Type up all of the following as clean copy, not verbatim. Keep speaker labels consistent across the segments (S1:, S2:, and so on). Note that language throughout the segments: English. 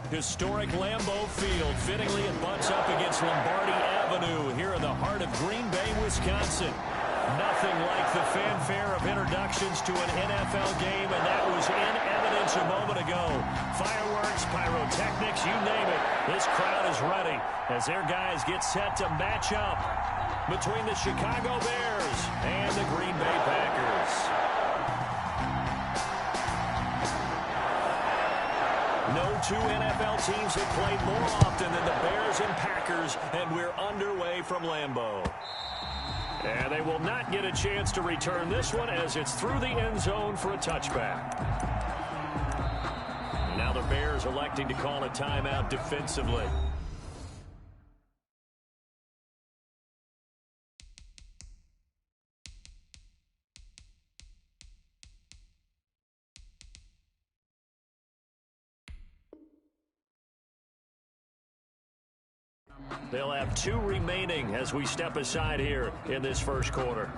S1: Historic Lambeau Field. Fittingly, it butts up against Lombardi Avenue here in the heart of Green Bay, Wisconsin. Nothing like the fanfare of introductions to an NFL game, and that was in evidence a moment ago. Fireworks, pyrotechnics, you name it. This crowd is ready as their guys get set to match up between the Chicago Bears and the Green Bay Packers. No two NFL teams have played more often than the Bears and Packers, and we're underway from Lambeau. And they will not get a chance to return this one as it's through the end zone for a touchback. Now the Bears electing to call a timeout defensively. They'll have 2 remaining as we step aside here in this first quarter.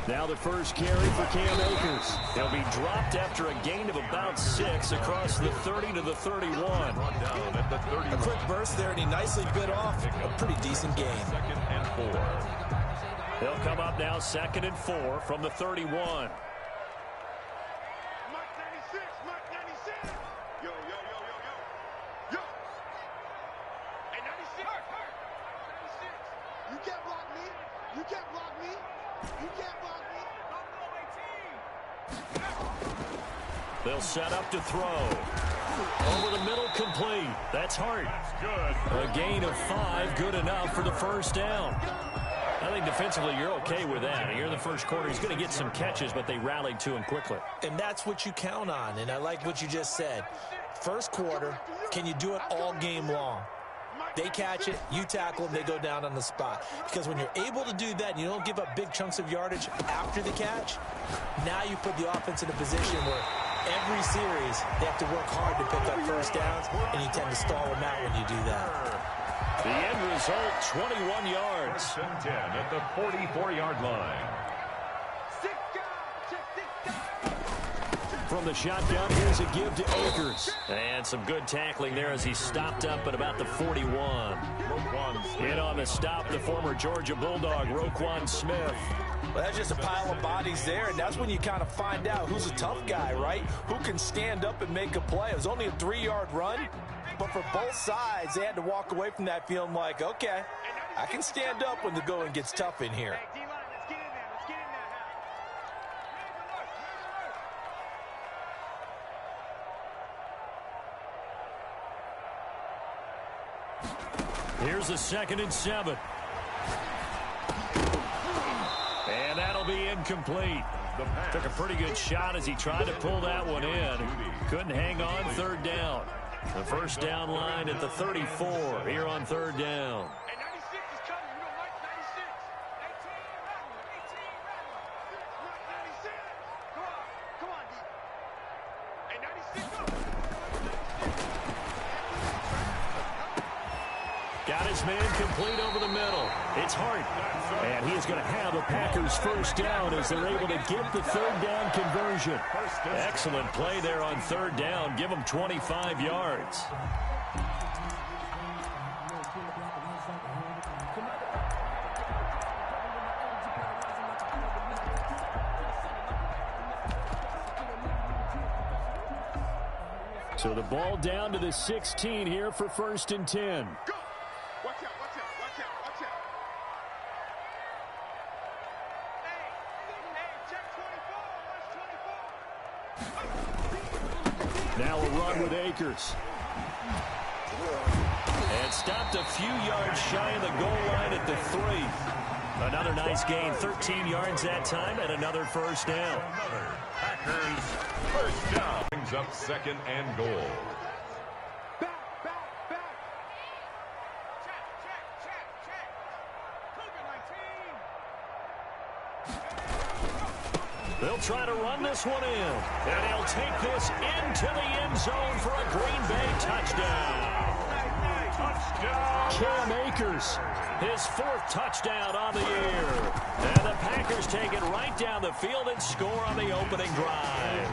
S1: Now the first carry for Cam Akers. He'll be dropped after a gain of about 6 across the 30 to the 31.
S2: A quick burst there, and he nicely bit off a pretty decent gain.
S3: 2nd and 4.
S1: He'll come up now 2nd and 4 from the 31. They'll set up to throw. Over the middle, complete. That's Hart. A gain of 5, good enough for the first down. I think defensively you're okay with that. Here in the first quarter, he's going to get some catches, but they rallied to him quickly.
S2: And that's what you count on, and I like what you just said. First quarter, can you do it all game long? They catch it, you tackle them, they go down on the spot. Because when you're able to do that and you don't give up big chunks of yardage after the catch, now you put the offense in a position where every series they have to work hard to pick up first downs, and you tend to stall them out when you do that.
S1: The end result, 21 yards.
S3: 10 at the 44-yard line.
S1: From the shotgun, here's a give to Akers. And some good tackling there as he stopped up at about the 41. In on the stop, the former Georgia Bulldog, Roquan Smith.
S2: Well, that's just a pile of bodies there, and that's when you kind of find out who's a tough guy, right? Who can stand up and make a play. It was only a 3-yard run, but for both sides, they had to walk away from that feeling like, okay, I can stand up when the going gets tough in here.
S1: Here's a 2nd and 7. And that'll be incomplete. Took a pretty good shot as he tried to pull that one in. Couldn't hang on 3rd down. The first down line at the 34 here on 3rd down. Got his man complete over the middle. It's Hart. And he is going to have a Packers first down as they're able to get the 3rd down conversion. Excellent play there on 3rd down. Give them 25 yards. So the ball down to the 16 here for 1st and 10. Now a run with Akers. And stopped a few yards shy of the goal line at the 3. Another nice gain, 13 yards that time, and another first down.
S3: Packers first down. Brings up second and goal.
S1: They'll try to run this one in. And he'll take this into the end zone for a Green Bay touchdown. Touchdown! Cam Akers, his 4th touchdown on the year. And the Packers take it right down the field and score on the opening drive.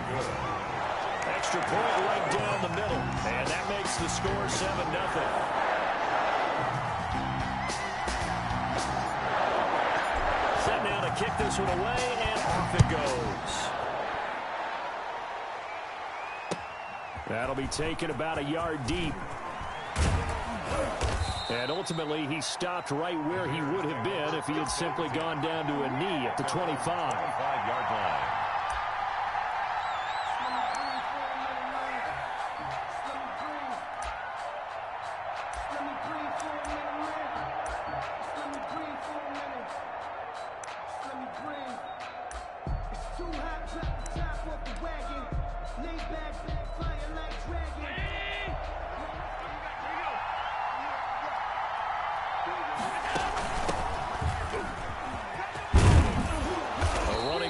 S1: Extra point right down the middle. And that makes the score 7-0. Kick this one away, and off it goes. That'll be taken about a yard deep. And ultimately, he stopped right where he would have been if he had simply gone down to a knee at the 25.
S3: 25-yard line.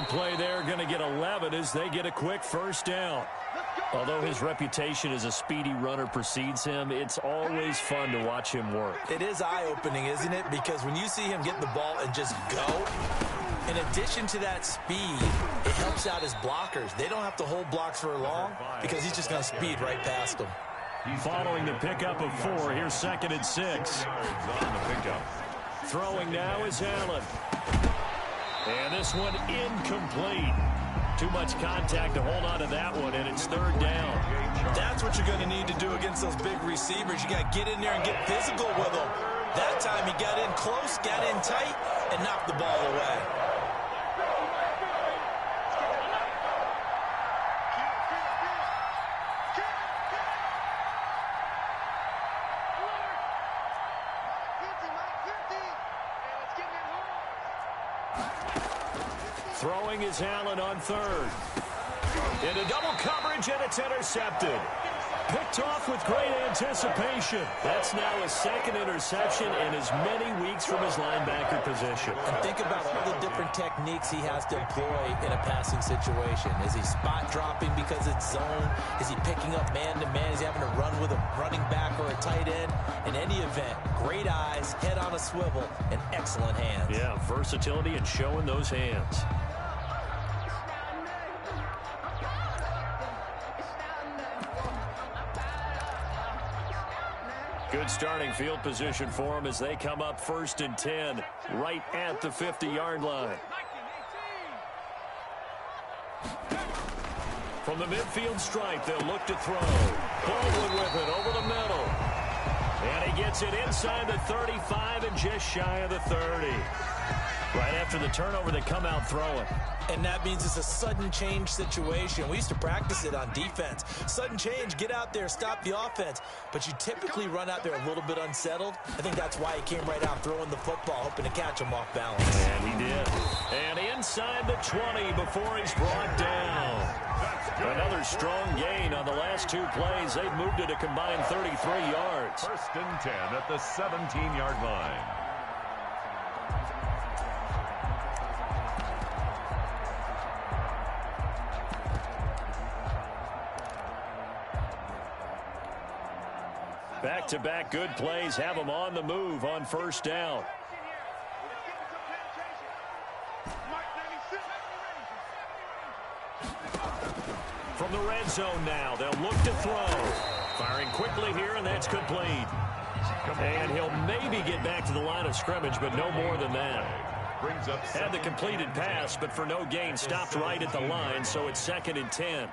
S1: Play there, going to get 11 as they get a quick first down. Although his reputation as a speedy runner precedes him, it's always fun to watch him work.
S2: It is eye-opening, isn't it? Because when you see him get the ball and just go, in addition to that speed, it helps out his blockers. They don't have to hold blocks for long because he's just going to speed right past them.
S1: Following the pickup of 4, here's 2nd and 6. Throwing now is Allen. And this one incomplete. Too much contact to hold on to that one, and it's 3rd down.
S2: That's what you're going to need to do against those big receivers. You got to get in there and get physical with them. That time he got in close, got in tight, and knocked the ball away.
S1: Throwing is Allen on 3rd. Into double coverage, and it's intercepted. Picked off with great anticipation. That's now his 2nd interception in as many weeks from his linebacker position.
S2: And think about all the different techniques he has to employ in a passing situation. Is he spot dropping because it's zone? Is he picking up man-to-man? Is he having to run with a running back or a tight end? In any event, great eyes, head on a swivel, and excellent hands.
S1: Yeah, versatility and showing those hands. Good starting field position for them as they come up 1st and 10, right at the 50-yard line. From the midfield stripe, they'll look to throw. Baldwin with it over the middle. And he gets it inside the 35 and just shy of the 30. Right after the turnover, they come out throwing.
S2: And that means it's a sudden change situation. We used to practice it on defense. Sudden change, get out there, stop the offense. But you typically run out there a little bit unsettled. I think that's why he came right out throwing the football, hoping to catch him off balance.
S1: And he did. And inside the 20 before he's brought down. Another strong gain on the last 2 plays. They've moved it a combined 33 yards.
S3: 1st and 10 at the 17-yard line.
S1: Back-to-back good plays have them on the move on 1st down. From the red zone now, they'll look to throw. Firing quickly here, and that's complete. And he'll maybe get back to the line of scrimmage, but no more than that. Had the completed pass, but for no gain, stopped right at the line, so it's 2nd and 10.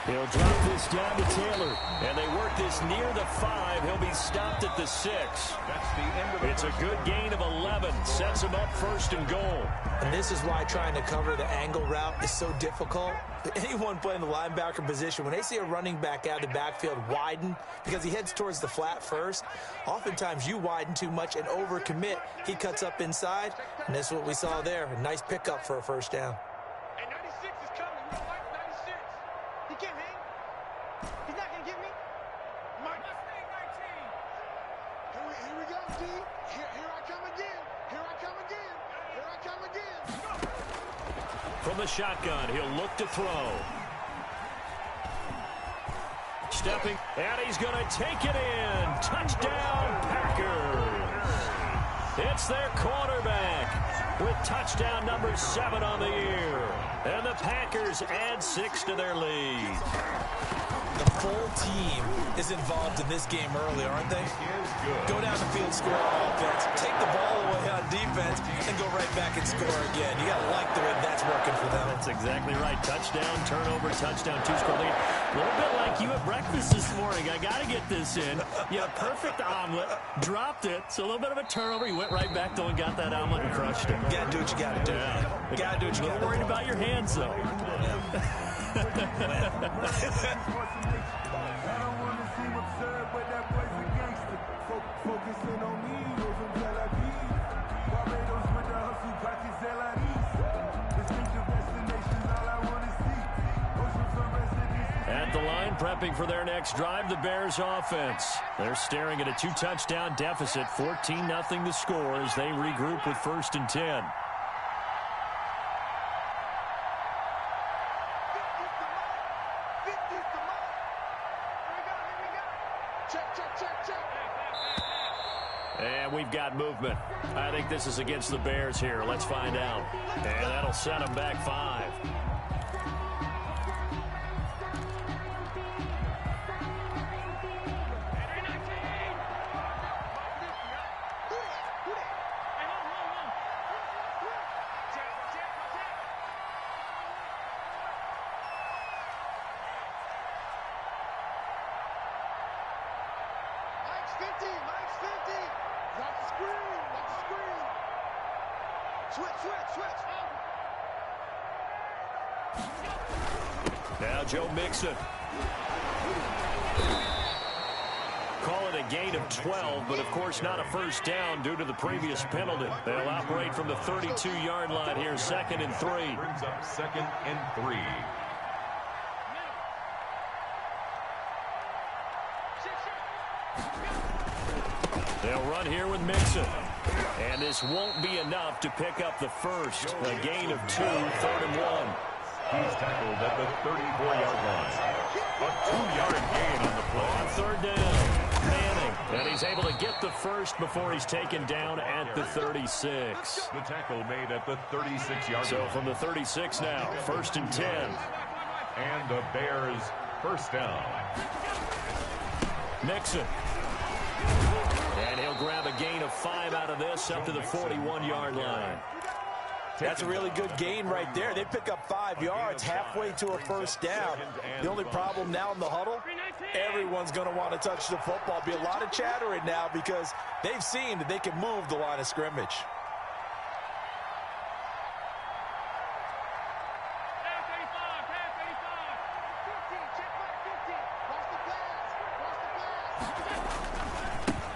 S1: He'll drop this this down to Taylor. And they work this near the 5. He'll be stopped at the 6.
S3: That's the end of it.
S1: It's a good gain of 11. Sets him up first and goal.
S2: And this is why trying to cover the angle route is so difficult. Anyone playing the linebacker position, when they see a running back out of the backfield widen because he heads towards the flat first, oftentimes you widen too much and overcommit. He cuts up inside, and that's what we saw there. A nice pickup for a first down.
S4: And 96 is coming. You don't like 96. He can't hang. He's not going to get me. Mike. Here we go, D. Here I come again. Here I come again. Here I come again.
S1: From the shotgun, he'll look to throw. Stepping, and he's going to take it in. Touchdown, Packers. It's their quarterback with touchdown number 7 on the year. And the Packers add 6 to their lead.
S2: The full team is involved in this game early, aren't they? Go down the field, score on offense, take the ball away on defense, and go right back and score again. You got to like the way that's working for them.
S1: That's exactly right. Touchdown, turnover, touchdown, 2-score lead. A little bit like you at breakfast this morning. I got to get this in. You had a perfect omelet, dropped it, so a little bit of a turnover. You went right back, though, and got that omelet and crushed it.
S2: You got to do what you got to do.
S1: Yeah.
S2: You got to do what you got to do.
S1: Worried about your hands, though. At the line, prepping for their next drive, the Bears offense. They're staring at a 2-touchdown deficit, 14-0 the score as they regroup with 1st and 10. And we've got movement. I think this is against the Bears here. Let's find out. And that'll set them back 5. Now Joe Mixon. Call it a gain of 12, but of course not a first down due to the previous penalty. They'll operate from the 32-yard line here, 2nd and 3.
S3: Brings up 2nd and 3.
S1: They'll run here with Millz. And this won't be enough to pick up the first. A gain of 2, 3rd and 1.
S3: He's tackled at the 34-yard line. A 2-yard gain on the play.
S1: On 3rd down, Manning. And he's able to get the first before he's taken down at the 36.
S3: The tackle made at the 36-yard line.
S1: So from the 36 now, 1st and 10.
S3: And the Bears first down.
S1: Mixon. And he'll grab a gain of 5 out of this up to the 41-yard line.
S2: That's a really good gain right there. They pick up 5 yards halfway to a first down. The only problem now in the huddle, everyone's going to want to touch the football. Be a lot of chattering now because they've seen that they can move the line of scrimmage.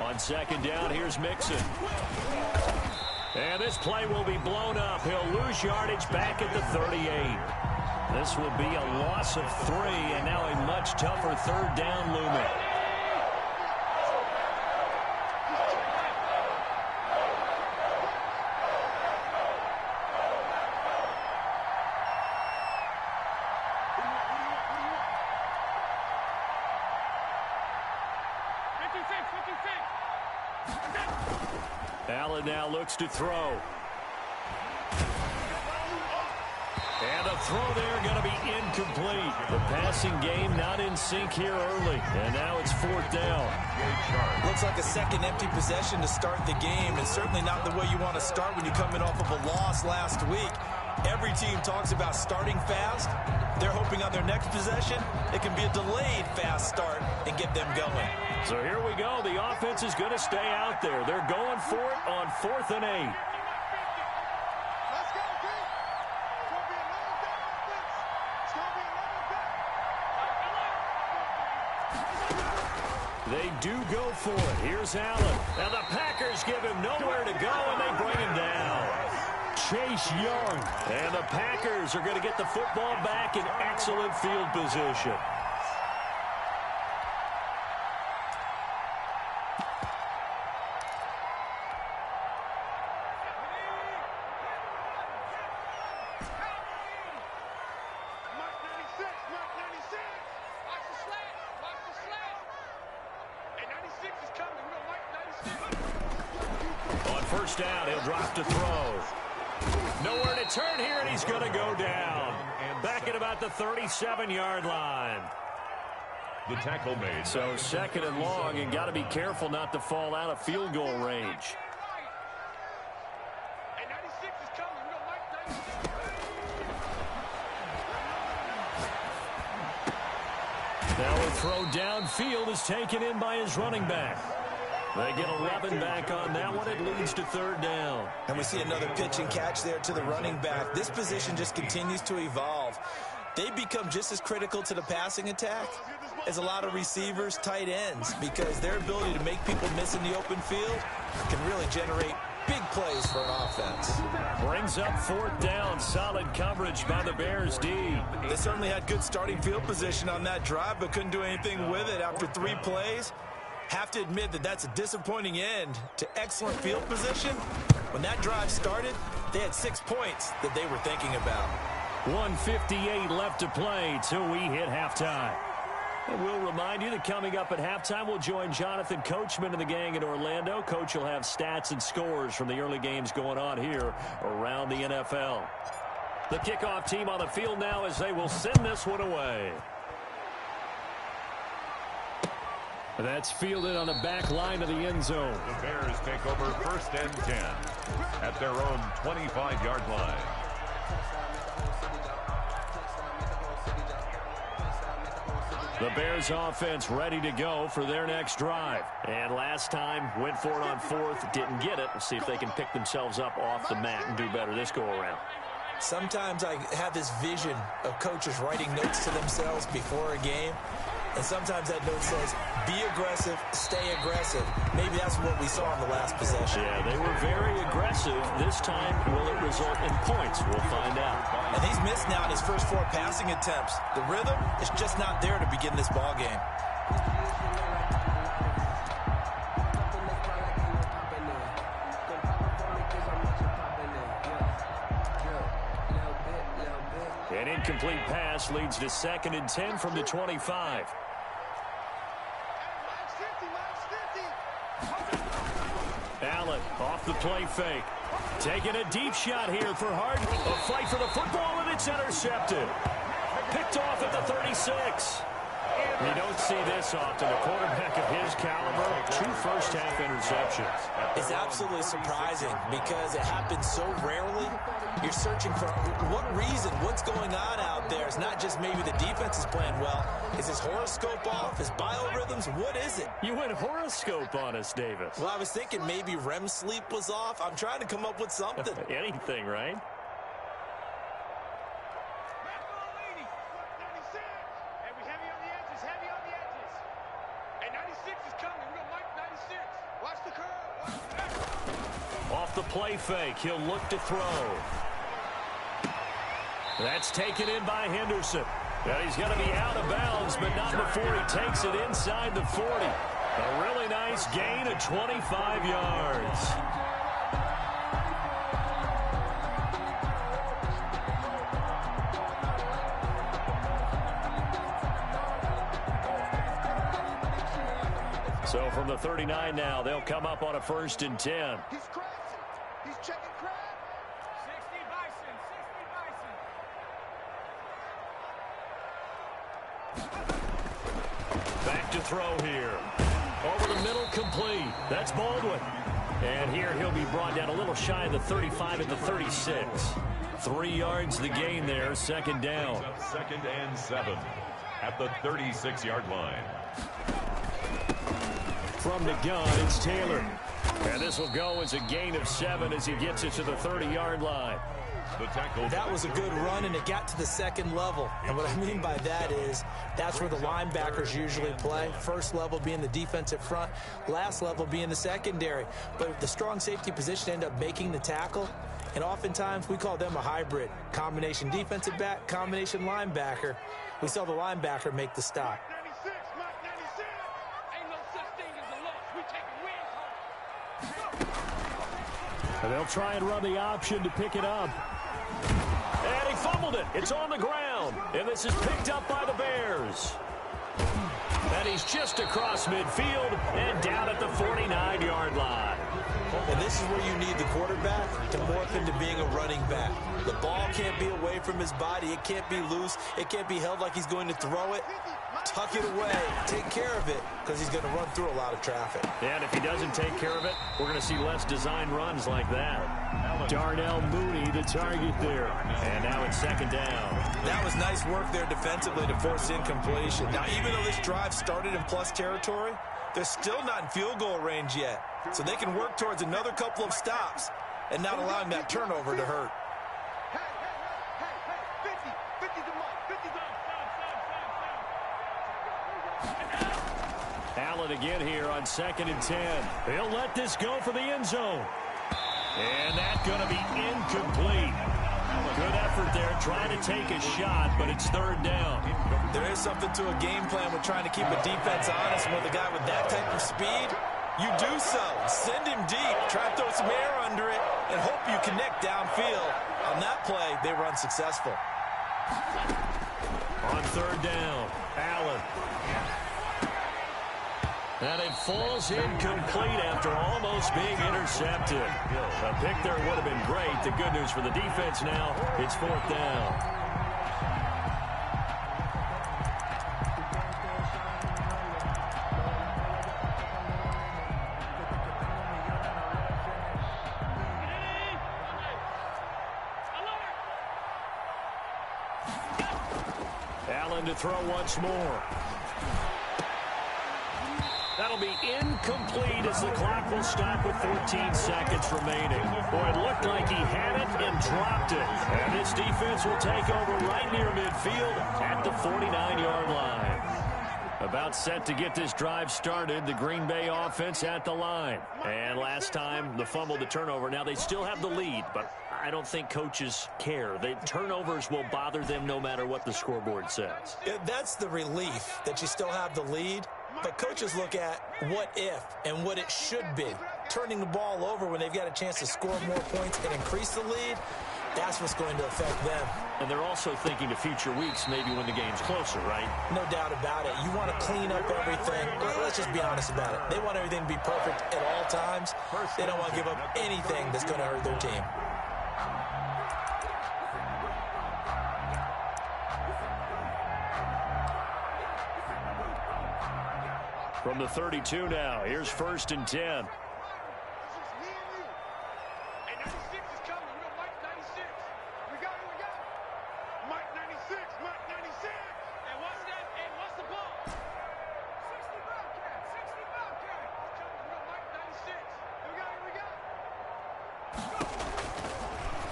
S1: On 2nd down, here's Mixon. And this play will be blown up. He'll lose yardage back at the 38. This will be a loss of 3, and now a much tougher 3rd down looming. Allen now looks to throw. And a throw there going to be incomplete. The passing game not in sync here early. And now it's 4th down.
S2: Looks like a second empty possession to start the game, and certainly not the way you want to start when you're coming off of a loss last week. Every team talks about starting fast. They're hoping on their next possession, it can be a delayed fast start and get them going.
S1: So here we go. The offense is going to stay out there. They're going for it on 4th and 8.
S4: Let's go, Pete. It's going to be another down offense. It's going to be another down.
S1: They do go for it. Here's Allen. Now the Packers give him nowhere to go, and they bring him down. Chase Young. And the Packers are going to get the football back in excellent field position.
S4: Mark 96, Mark 96. Watch the slant, watch the slant. And 96 is coming. We're Mike 96.
S1: On first down, he'll drop to throw. Nowhere to turn here, and he's going to go down. Back at about the 37-yard line.
S3: The tackle made.
S1: So 2nd and long, and got to be careful not to fall out of field goal range.
S4: And 96 is coming. We're Mike 96.
S1: Now a throw downfield is taken in by his running back. They get 11 back on that one. It leads to 3rd down.
S2: And we see another pitch and catch there to the running back. This position just continues to evolve. They become just as critical to the passing attack as a lot of receivers, tight ends, because their ability to make people miss in the open field can really generate big plays for an offense.
S1: Brings up 4th down. Solid coverage by the Bears D.
S2: They certainly had good starting field position on that drive, but couldn't do anything with it after 3 plays. Have to admit that that's a disappointing end to excellent field position. When that drive started, they had 6 points that they were thinking about.
S1: 1:58 left to play till we hit halftime. And we'll remind you that coming up at halftime, we'll join Jonathan Coachman and the gang in Orlando. Coach will have stats and scores from the early games going on here around the NFL. The kickoff team on the field now as they will send this one away. That's fielded on the back line of the end zone.
S3: The Bears take over 1st and 10 at their own 25-yard line.
S1: The Bears offense ready to go for their next drive. And last time went for it on 4th, didn't get it. We'll see if they can pick themselves up off the mat and do better this go around.
S2: Sometimes I have this vision of coaches writing notes to themselves before a game. And sometimes that note says, be aggressive, stay aggressive. Maybe that's what we saw in the last possession.
S1: Yeah, they were very aggressive. This time, will it result in points? We'll find out.
S2: And he's missed now in his first 4 passing attempts. The rhythm is just not there to begin this ball game.
S1: An incomplete pass leads to 2nd and 10 from the 25. Allen off the play fake. Taking a deep shot here for Harden. A fight for the football, and it's intercepted. Picked off at the 36. You don't see this often. A quarterback of his caliber, 2 first-half interceptions.
S2: It's absolutely surprising because it happens so rarely. You're searching for what reason, what's going on out there. It's not just maybe the defense is playing well. Is his horoscope off? His biorhythms? What is it?
S1: You went horoscope on us, Davis.
S2: Well, I was thinking maybe REM sleep was off. I'm trying to come up with something.
S1: Anything, right? Off the play fake, he'll look to throw. That's taken in by Henderson. And he's going to be out of bounds, but not before he takes it inside the 40. A really nice gain of 25 yards. So from the 39 now, they'll come up on a 1st and 10.
S4: He's crazy. He's checking crab. 60 Bison, 60 Bison.
S1: Back to throw here. Over the middle, complete. That's Baldwin. And here he'll be brought down a little shy of the 35 at the 36. 3 yards the gain there, second down.
S3: Second and 7 at the 36-yard line.
S1: From the gun, it's Taylor. And this will go as a gain of 7 as he gets it to the 30-yard line.
S3: The tackle.
S2: That was a good run, and it got to the second level. And what I mean by that is that's where the linebackers usually play. First level being the defensive front, last level being the secondary. But the strong safety position ended up making the tackle. And oftentimes we call them a hybrid. Combination defensive back, combination linebacker. We saw the linebacker make the stop.
S1: And they'll try and run the option to pick it up. And he fumbled it. It's on the ground. And this is picked up by the Bears. And he's just across midfield and down at the 49-yard line.
S2: And this is where you need the quarterback to morph into being a running back. The ball can't be away from his body. It can't be loose. It can't be held like he's going to throw it. Tuck it away. Take care of it because he's going to run through a lot of traffic.
S1: And if he doesn't take care of it, we're going to see less design runs like that. Darnell Mooney, the target there. And now it's second down.
S2: That was nice work there defensively to force incompletion. Now, even though this drive started in plus territory, they're still not in field goal range yet. So they can work towards another couple of stops and not allowing that turnover to hurt.
S1: Allen again here on 2nd and 10. He'll let this go for the end zone. And that's going to be incomplete. Good effort there, trying to take a shot, but it's third down.
S2: There is something to a game plan with trying to keep a defense honest. With a guy with that type of speed, you do so. Send him deep, try to throw some air under it, and hope you connect downfield. On that play, they were unsuccessful.
S1: On third down, Allen. And it falls incomplete after almost being intercepted. A pick there would have been great. The good news for the defense now, it's fourth down. Allen to throw once more. That'll be incomplete as the clock will stop with 14 seconds remaining. Boy, it looked like he had it and dropped it. And this defense will take over right near midfield at the 49-yard line. About set to get this drive started, the Green Bay offense at the line. And last time, the fumble, the turnover. Now, they still have the lead, but I don't think coaches care. The turnovers will bother them no matter what the scoreboard says.
S2: That's the relief that you still have the lead. But coaches look at what if and what it should be. Turning the ball over when they've got a chance to score more points and increase the lead, that's what's going to affect them.
S1: And they're also thinking to future weeks, maybe when the game's closer, right?
S2: No doubt about it. You want to clean up everything. Let's just be honest about it. They want everything to be perfect at all times. They don't want to give up anything that's going to hurt their team.
S1: From the 32 now, here's 1st and 10.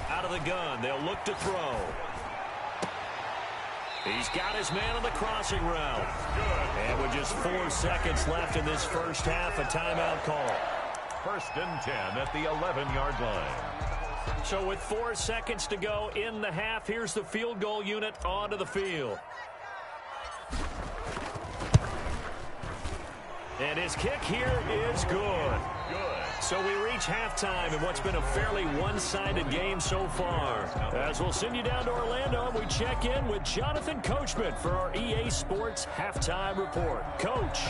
S1: Out of the gun, they'll look to throw. He's got his man on the crossing route. And with just 4 seconds left in this first half, a timeout call.
S3: 1st and 10 at the 11-yard line.
S1: So with 4 seconds to go in the half, here's the field goal unit onto the field. And his kick here is good. So we reach halftime in what's been a fairly one-sided game so far. As we'll send you down to Orlando, we check in with Jonathan Coachman for our EA Sports Halftime Report. Coach.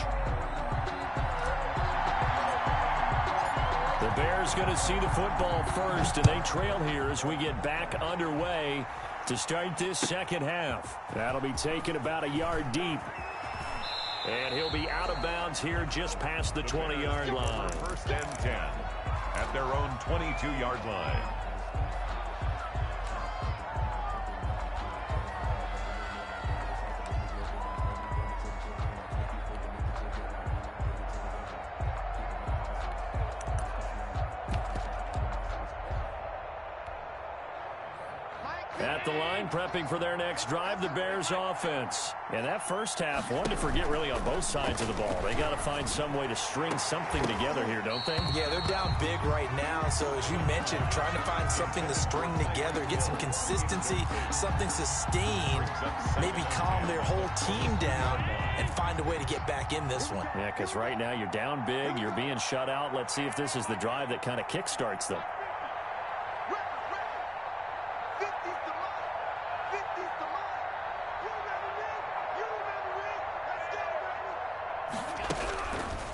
S1: The Bears going to see the football first, and they trail here as we get back underway to start this second half. That'll be taken about a yard deep. And he'll be out of bounds here just past the 20-yard line.
S3: 1st and 10. at their own 22-yard line.
S1: At the line, prepping for their next drive, the Bears offense. And that first half, one to forget really on both sides of the ball. They got to find some way to string something together here, don't they?
S2: Yeah, they're down big right now. So as you mentioned, trying to find something to string together, get some consistency, something sustained, maybe calm their whole team down and find a way to get back in this one.
S1: Yeah, because right now you're down big, you're being shut out. Let's see if this is the drive that kind of kickstarts them.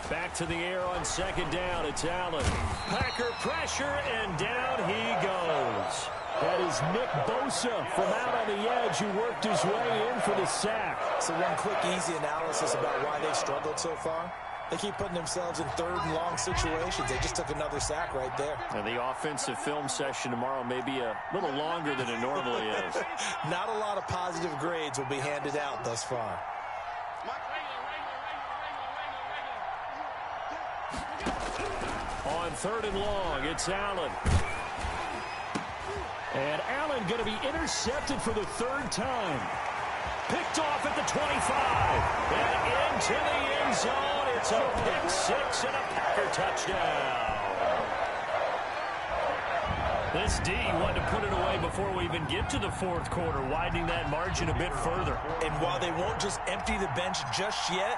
S1: Back to the air on second down. It's Allen. Packer pressure, and down he goes. That is Nick Bosa from out on the edge who worked his way in for the sack.
S2: So one quick, easy analysis about why they've struggled so far. They keep putting themselves in third and long situations. They just took another sack right there.
S1: And the offensive film session tomorrow may be a little longer than it normally is.
S2: Not a lot of positive grades will be handed out thus far.
S1: On third and long, it's Allen. And Allen going to be intercepted for the third time. Picked off at the 25. And into the end zone. It's a pick six and a Packer touchdown. This D wanted to put it away before we even get to the fourth quarter, widening that margin a bit further.
S2: And while they won't just empty the bench just yet,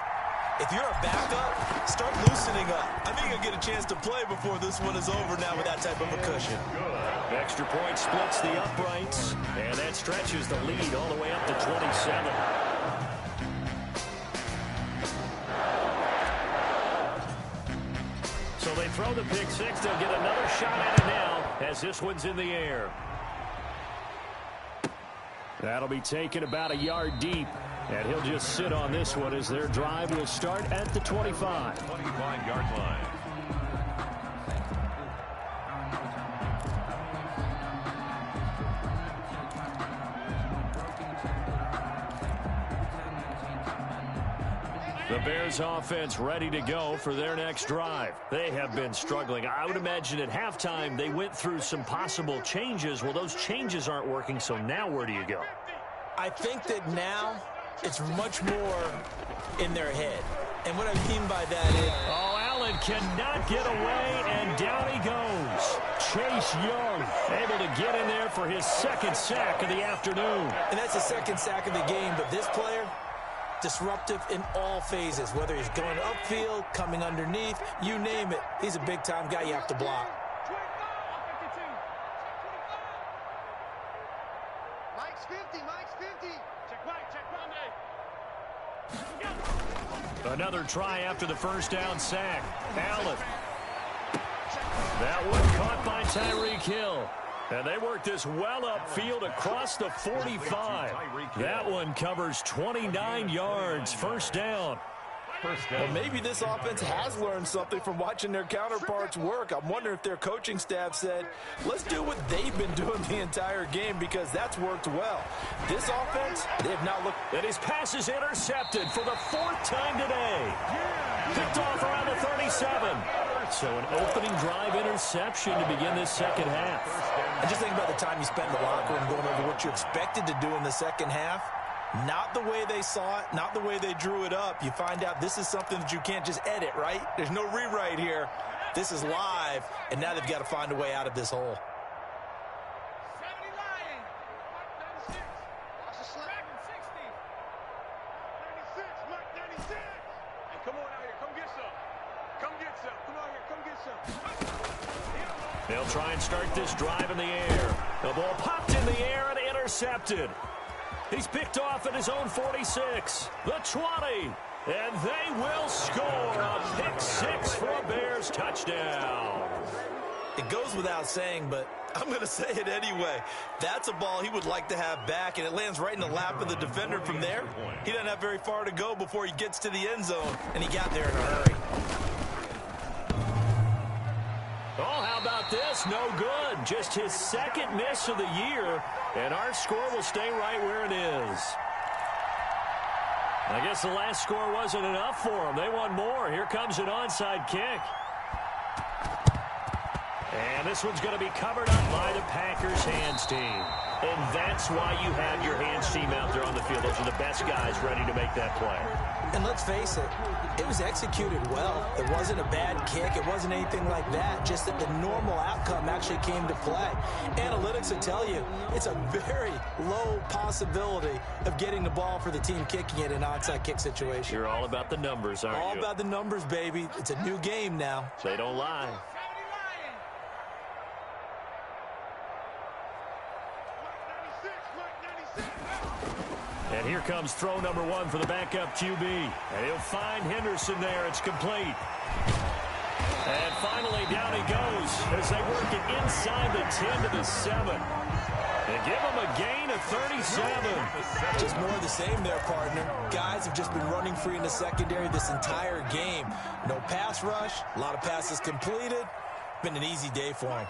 S2: if you're a backup, start loosening up. I think you'll get a chance to play before this one is over now with that type of a cushion.
S1: Extra point splits the uprights, and that stretches the lead all the way up to 27. So they throw the pick six. They'll get another shot at it now as this one's in the air. That'll be taken about a yard deep. And he'll just sit on this one as their drive will start at the 25.
S3: 25-yard line.
S1: The Bears offense ready to go for their next drive. They have been struggling. I would imagine at halftime they went through some possible changes. Well, those changes aren't working, so now where do you go?
S2: I think that now it's much more in their head. And what I mean by that is...
S1: Oh, Allen cannot get away, and down he goes. Chase Young able to get in there for his second sack of the afternoon.
S2: And that's the second sack of the game, but this player, disruptive in all phases, whether he's going upfield, coming underneath, you name it. He's a big-time guy you have to block.
S4: Mike's 50, Mike's 50. Check right,
S1: Another try after the first down sack. Allen. That one caught by Tyreek Hill. And they work this well upfield across the 45. That one covers 29 yards. First down.
S2: Well, maybe this offense has learned something from watching their counterparts work. I'm wondering if their coaching staff said, let's do what they've been doing the entire game because that's worked well. This offense, they have not looked...
S1: And his pass is intercepted for the fourth time today. Picked off around the 37. So an opening drive interception to begin this second half.
S2: And just think about the time you spent in the locker room going over what you expected to do in the second half. Not the way they saw it, not the way they drew it up. You find out this is something that you can't just edit, right? There's no rewrite here. This is live, and now they've got to find a way out of this hole.
S4: 70 Lions. 96. Watch the slack. 60. 96. Mike 96. Hey, come on out here. Come get some. Come get some. Come on here. Come get some.
S1: They'll try and start this drive in the air. The ball popped in the air and intercepted. He's picked off at his own 46. The 20. And they will score a pick six for a Bears touchdown.
S2: It goes without saying, but I'm going to say it anyway. That's a ball he would like to have back, and it lands right in the lap of the defender from there. He doesn't have very far to go before he gets to the end zone, and he got there in a hurry.
S1: Oh, how about this? No good. Just his second miss of the year, and our score will stay right where it is. I guess the last score wasn't enough for them. They want more. Here comes an onside kick. And this one's going to be covered up by the Packers hands team. And that's why you have your hands team out there on the field. Those are the best guys ready to make that play.
S2: And let's face it, it was executed well. It wasn't a bad kick. It wasn't anything like that. Just that the normal outcome actually came to play. Analytics will tell you it's a very low possibility of getting the ball for the team kicking it in an onside kick situation.
S1: You're all about the numbers, aren't you?
S2: All about the numbers, baby. It's a new game now.
S1: They don't lie. And here comes throw number 1 for the backup QB. And he'll find Henderson there. It's complete. And finally, down he goes as they work it inside the 10 to the 7. And give him a gain of 37.
S2: Just more of the same there, partner. Guys have just been running free in the secondary this entire game. No pass rush, a lot of passes completed. Been an easy day for him.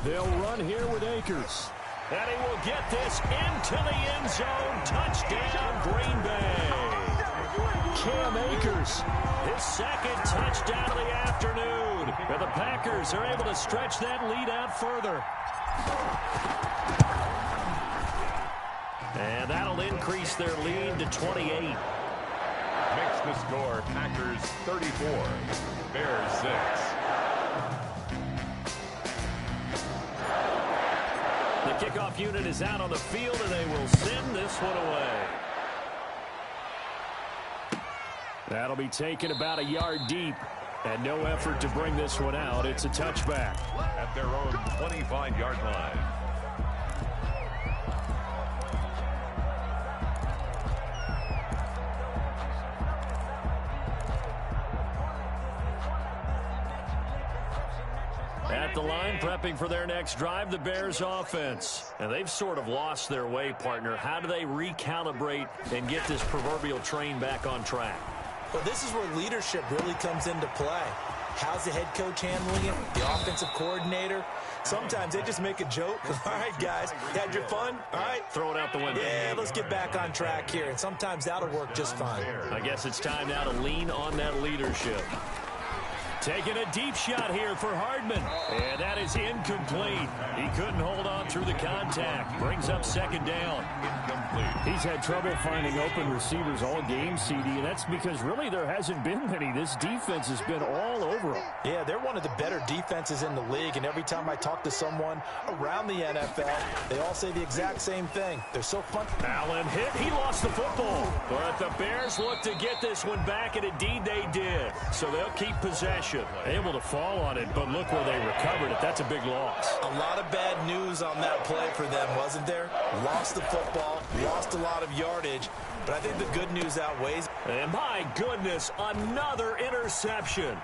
S1: They'll run here with Akers. And he will get this into the end zone. Touchdown, Green Bay. Cam Akers, his second touchdown of the afternoon. And the Packers are able to stretch that lead out further. And that'll increase their lead to 28.
S3: Makes the score Packers 34, Bears 6.
S1: The kickoff unit is out on the field, and they will send this one away. That'll be taken about a yard deep, and no effort to bring this one out. It's a touchback.
S3: At their own 25-yard line.
S1: At the line, prepping for their next drive, the Bears offense. And they've sort of lost their way, partner. How do they recalibrate and get this proverbial train back on track?
S2: Well, this is where leadership really comes into play. How's the head coach handling it? The offensive coordinator? Sometimes they just make a joke. All right, guys, you had your fun? All right.
S1: Throw it out the window.
S2: Yeah, let's get back on track here. And sometimes that'll work just fine.
S1: I guess it's time now to lean on that leadership. Taking a deep shot here for Hardman. And that is incomplete. He couldn't hold on through the contact. Brings up second down. Incomplete.
S5: He's had trouble finding open receivers all game, CD, and that's because really there hasn't been many. This defense has been all over him.
S2: Yeah, they're one of the better defenses in the league, and every time I talk to someone around the NFL, they all say the exact same thing. They're so fun.
S1: Allen hit. He lost the football. But the Bears look to get this one back, and indeed they did. So they'll keep possession.
S5: Able to fall on it, but look where they recovered it. That's a big loss.
S2: A lot of bad news on that play for them, wasn't there? Lost the football, lost a lot of yardage, but I think the good news outweighs.
S1: And my goodness, another interception.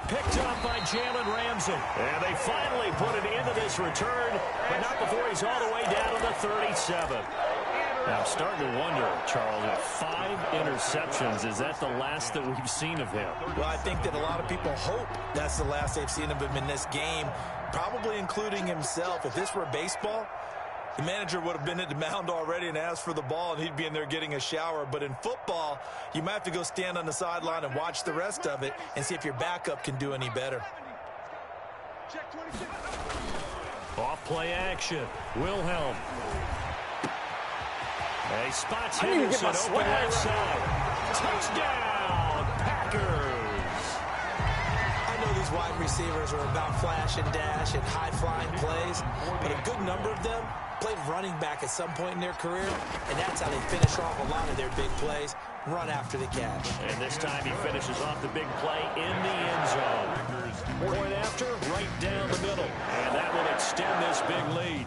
S1: Picked up by Jalen Ramsey. And they finally put it into this return, but not before he's all the way down to the 37.
S5: I'm starting to wonder, Charles, if 5 interceptions, is that the last that we've seen of him?
S2: Well, I think that a lot of people hope that's the last they've seen of him in this game, probably including himself. If this were baseball, the manager would have been at the mound already and asked for the ball, and he'd be in there getting a shower. But in football, you might have to go stand on the sideline and watch the rest of it and see if your backup can do any better.
S1: Off play action. Wilhelm. He spots Henderson open left side. Touchdown, Packers.
S2: I know these wide receivers are about flash and dash and high-flying plays, but a good number of them played running back at some point in their career, and that's how they finish off a lot of their big plays, run after the catch.
S1: And this time he finishes off the big play in the end zone. Point after, right down the middle. And that will extend this big lead.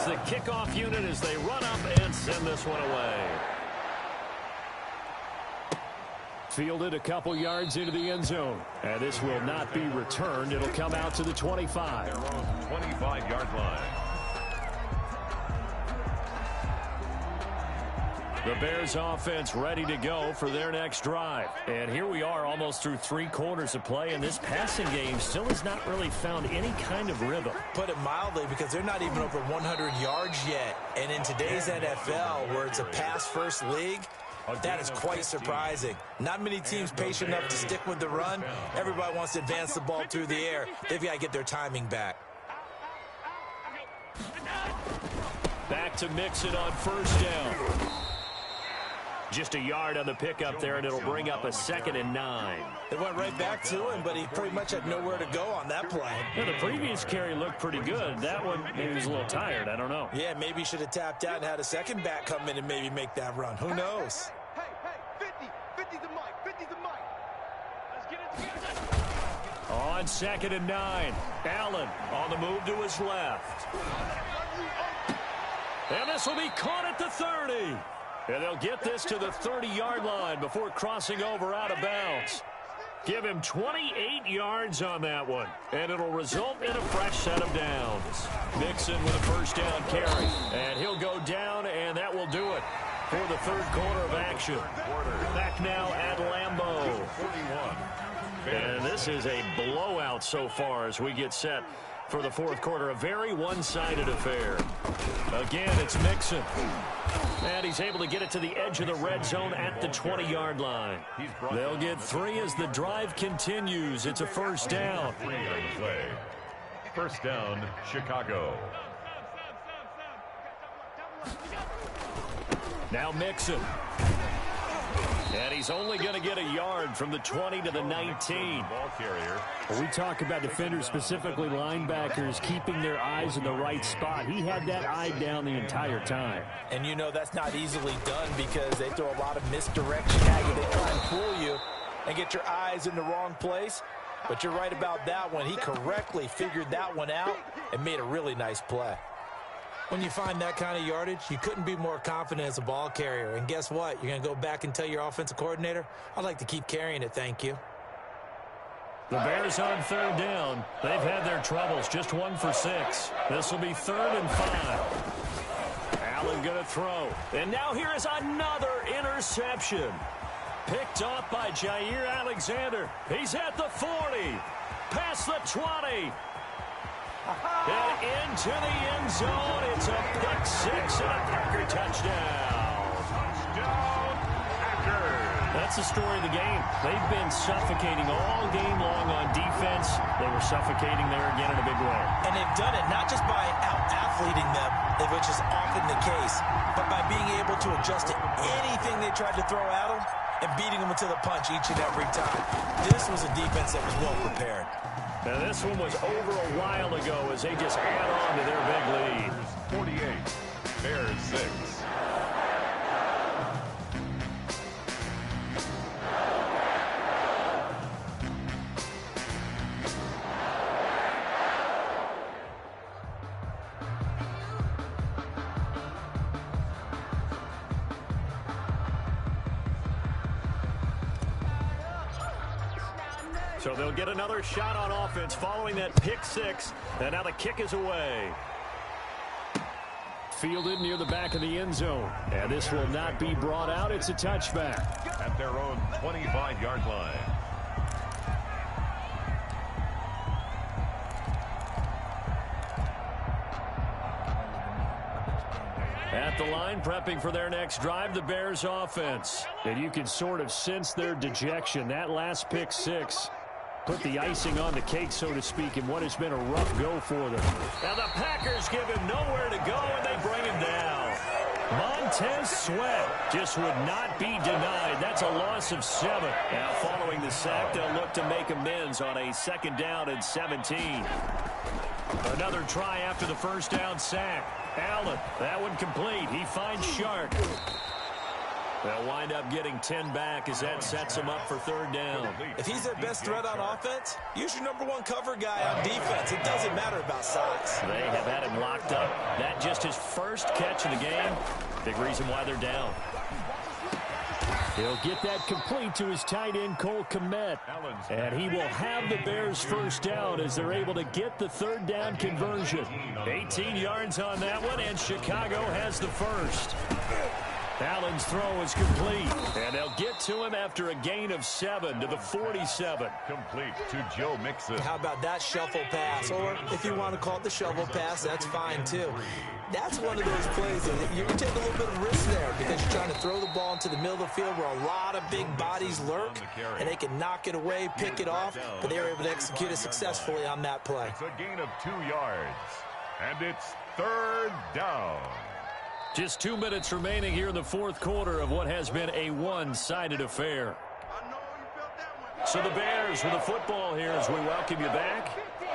S1: The kickoff unit as they run up and send this one away. Fielded a couple yards into the end zone. And this will not be returned. It'll come out to the 25.
S3: 25-yard line.
S1: The Bears offense ready to go for their next drive. And here we are almost through 3 quarters of play, and this passing game still has not really found any kind of rhythm.
S2: Put it mildly, because they're not even over 100 yards yet. And in today's NFL, where it's a pass-first league, that is quite surprising. Not many teams patient enough to stick with the run. Everybody wants to advance the ball through the air. They've got to get their timing back.
S1: Back to Mixon on first down. Just a yard on the pickup there, and it'll bring up a 2nd and 9.
S2: They went right back to him, but he pretty much had nowhere to go on that play.
S1: Yeah, the previous carry looked pretty good. That one, maybe he was a little tired. I don't know.
S2: Yeah, maybe he should have tapped out and had a second back come in and maybe make that run. Who knows?
S4: Hey, 50's the mic, 50's the mic. Let's get it together.
S1: On 2nd and 9, Allen on the move to his left. And this will be caught at the 30. And they'll get this to the 30-yard line before crossing over out of bounds. Give him 28 yards on that one, and it'll result in a fresh set of downs. Mixon with a first down carry, and he'll go down, and that will do it for the 3rd quarter of action. Back now at Lambeau. And this is a blowout so far as we get set for the 4th quarter. A very one-sided affair. Again, it's Mixon. And he's able to get it to the edge of the red zone at the 20-yard line. They'll get 3 as the drive continues. It's a first down.
S3: First down, Chicago.
S1: Now Mixon. And he's only going to get a yard from the 20 to the 19.
S3: Ball carrier.
S5: When we talk about defenders, specifically linebackers, keeping their eyes in the right spot, he had that eye down the entire time.
S2: And you know that's not easily done because they throw a lot of misdirection at you. They try and fool you and get your eyes in the wrong place. But you're right about that one. He correctly figured that one out and made a really nice play. When you find that kind of yardage, you couldn't be more confident as a ball carrier. And guess what? You're going to go back and tell your offensive coordinator, I'd like to keep carrying it, thank you.
S1: The Bears on 3rd down. They've had their troubles, just 1 for 6. This will be 3rd and 5. Allen going to throw. And now here is another interception. Picked off by Jair Alexander. He's at the 40. Past the 20. And into the end zone. It's a pick 6 and a Packer touchdown.
S3: Touchdown, Packers.
S1: That's the story of the game. They've been suffocating all game long on defense. They were suffocating there again in a big way.
S2: And they've done it not just by out-athleting them, which is often the case, but by being able to adjust to anything they tried to throw at them and beating them to the punch each and every time. This was a defense that was well prepared.
S1: Now this one was over a while ago as they just add on to their big lead.
S3: 48, Bears 6.
S1: So they'll get another shot on offense following that pick 6. And now the kick is away. Fielded near the back of the end zone. And this will not be brought out. It's a touchback.
S3: At their own 25-yard line.
S1: At the line, prepping for their next drive, the Bears offense.
S5: And you can sort of sense their dejection. That last pick 6 put the icing on the cake, so to speak, in what has been a rough go for them.
S1: Now the Packers give him nowhere to go, and they bring him down. Montez Sweat just would not be denied. That's a loss of 7. Now following the sack, they'll look to make amends on a 2nd down and 17. Another try after the first down sack. Allen, that one complete. He finds Shark. They'll wind up getting 10 back as that sets him up for 3rd down.
S2: If he's their best threat on offense, use your #1 cover guy on defense. It doesn't matter about size.
S1: They have had him locked up. That just his first catch of the game. Big reason why they're down.
S5: He'll get that complete to his tight end, Cole Kmet. And he will have the Bears' first down as they're able to get the 3rd down conversion.
S1: 18 yards on that one, and Chicago has the first.
S5: Allen's throw is complete. And they'll get to him after a gain of 7 to the 47.
S3: Complete to Joe Mixon.
S2: How about that shuffle pass? Or if you want to call it the shovel pass, that's fine too. That's one of those plays that you take a little bit of risk there because you're trying to throw the ball into the middle of the field where a lot of big bodies lurk, and they can knock it away, pick it off, but they were able to execute it successfully on that play.
S3: It's a gain of 2 yards, and it's 3rd down.
S5: Just 2 minutes remaining here in the fourth quarter of what has been a one-sided affair. So the Bears with the football here as we welcome you back.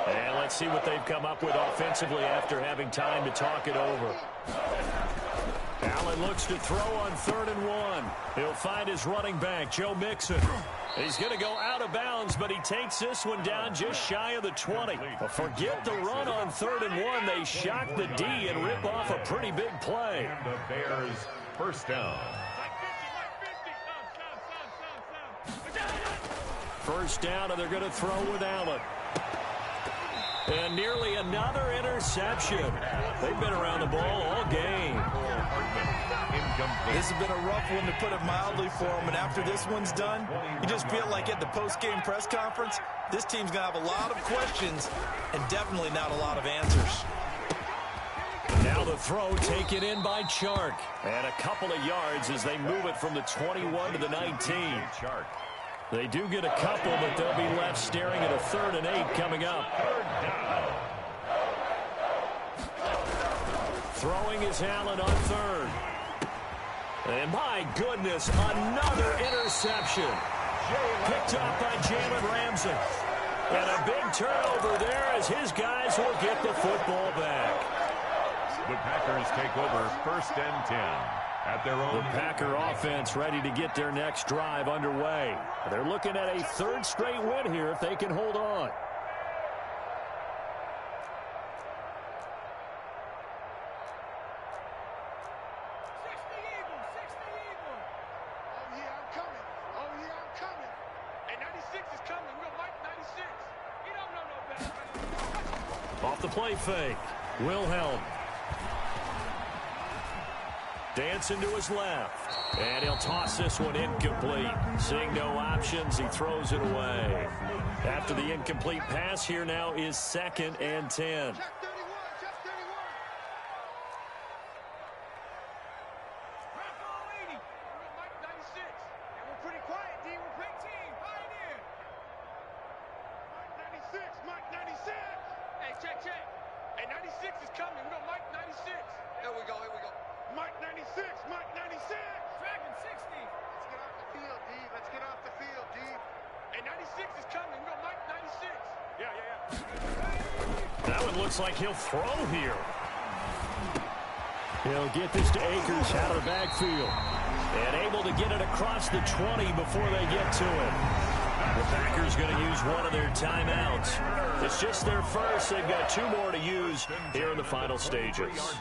S5: And let's see what they've come up with offensively after having time to talk it over. Allen looks to throw on 3rd and 1. He'll find his running back, Joe Mixon. He's going to go out of bounds, but he takes this one down just shy of the 20. Well, forget the run on 3rd and 1. They shock the D and rip off a pretty big play.
S3: And the Bears first down.
S5: First down, and they're going to throw with Allen. And nearly another interception. They've been around the ball all game.
S2: This has been a rough one, to put it mildly, for them. And after this one's done, you just feel like at the post-game press conference, this team's going to have a lot of questions and definitely not a lot of answers.
S5: Now the throw taken in by Chark. And a couple of yards as they move it from the 21 to the 19.
S3: Chark.
S5: They do get a couple, but they'll be left staring at a 3rd and 8 coming up. Throwing is Allen on 3rd. And my goodness, another interception. Picked up by Jalen Ramsey. And a big turnover there as his guys will get the football back.
S3: The Packers take over 1st and 10 at their own.
S5: The Packer offense ready to get their next drive underway. They're looking at a 3rd straight win here if they can hold on. Off the play fake, Wilhelm. Dancing to his left. And he'll toss this one incomplete. Seeing no options, he throws it away. After the incomplete pass, here now is 2nd and 10. Looks like he'll throw here. He'll get this to Akers out of the backfield. And able to get it across the 20 before they get to it. The Packers going to use one of their timeouts. It's just their first. They've got 2 more to use here in the final stages.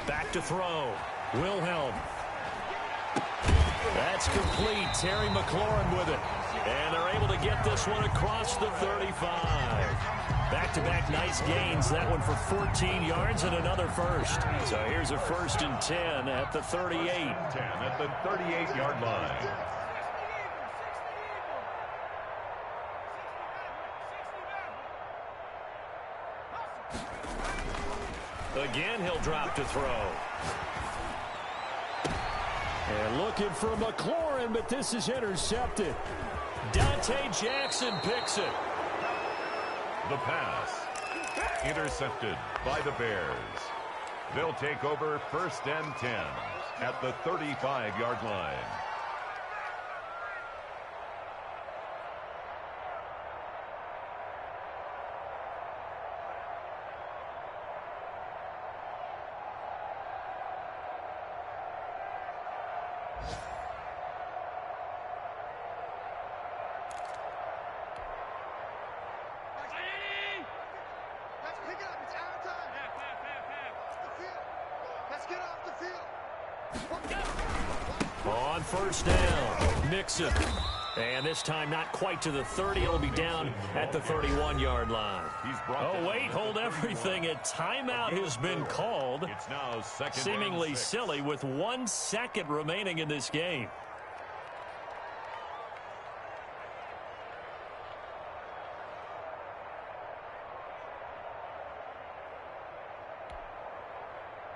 S5: Back to throw. Wilhelm. That's complete. Terry McLaurin with it. And they're able to get this one across the 35. Back-to-back nice gains. That one for 14 yards and another first. So here's a 1st and 10 at the 38.
S3: 10 at the 38-yard line.
S5: Again, he'll drop to throw. And looking for McLaurin, but this is intercepted. Dante Jackson picks it.
S3: The pass intercepted by the Bears. They'll take over 1st and 10 at the 35-yard line.
S1: On first down, Mixon. And this time not quite to the 30. It'll be down at the 31-yard line. Oh, wait, hold everything. A timeout has been called.
S3: It's now second
S1: seemingly
S3: and 6.
S1: silly with 1 second remaining in this game.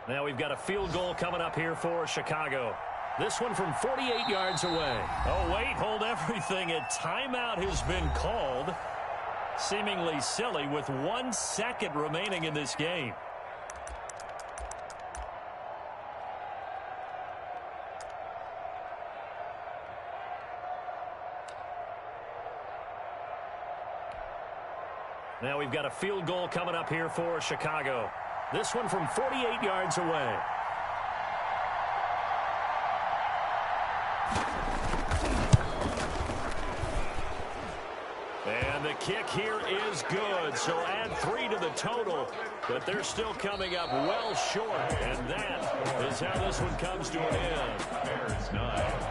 S1: Now we've got a field goal coming up here for Chicago. This one from 48 yards away. Oh, wait, hold everything. A timeout has been called. Seemingly silly with 1 second remaining in this game. Now we've got a field goal coming up here for Chicago. This one from 48 yards away. And the kick here is good, so add 3 to the total, but they're still coming up well short, and that is how this one comes to an end.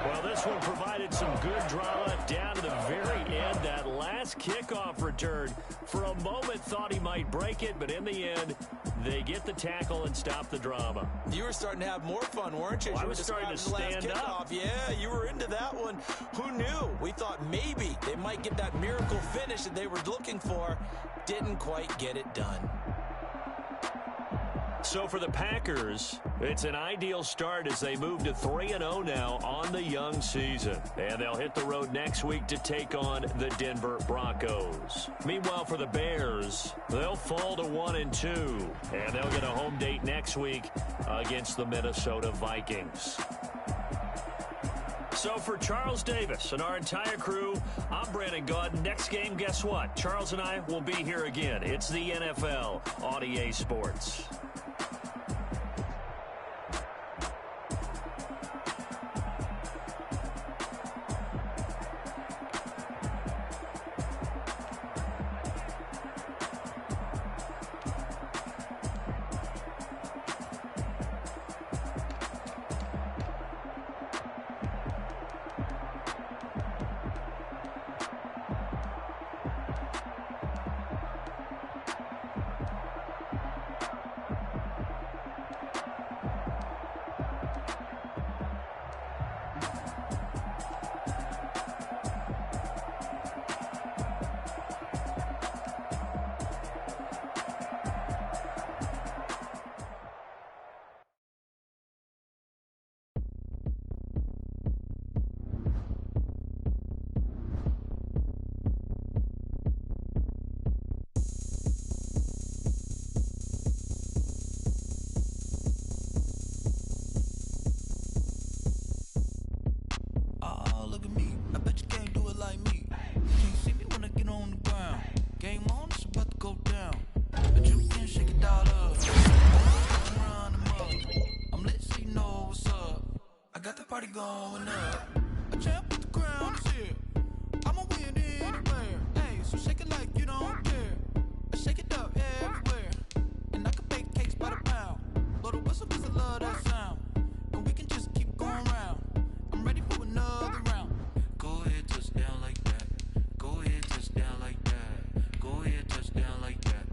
S1: Well, this one provided some good drama down to the very end. That last kickoff return, for a moment thought he might break it, but in the end, they get the tackle and stop the drama.
S2: You were starting to have more fun, weren't you?
S1: Well, I was starting to stand up.
S2: Yeah, you were into that one. Who knew? We thought maybe they might get that miracle finish that they were looking for. Didn't quite get it done.
S1: So for the Packers, it's an ideal start as they move to 3-0 now on the young season. And they'll hit the road next week to take on the Denver Broncos. Meanwhile, for the Bears, they'll fall to 1-2. And they'll get a home date next week against the Minnesota Vikings. So for Charles Davis and our entire crew, I'm Brandon Gaudin. Next game, guess what? Charles and I will be here again. It's the NFL on EA Sports.
S6: Going up. A champ with the crown is here. I'ma win anywhere. Hey, so shake it like you don't care. I shake it up everywhere. And I can bake cakes by the pound. Blow the whistle 'cause I love that sound. And we can just keep going round. I'm ready for another round. Go ahead, touch down like that. Go ahead, touch down like that. Go ahead, touch down like that.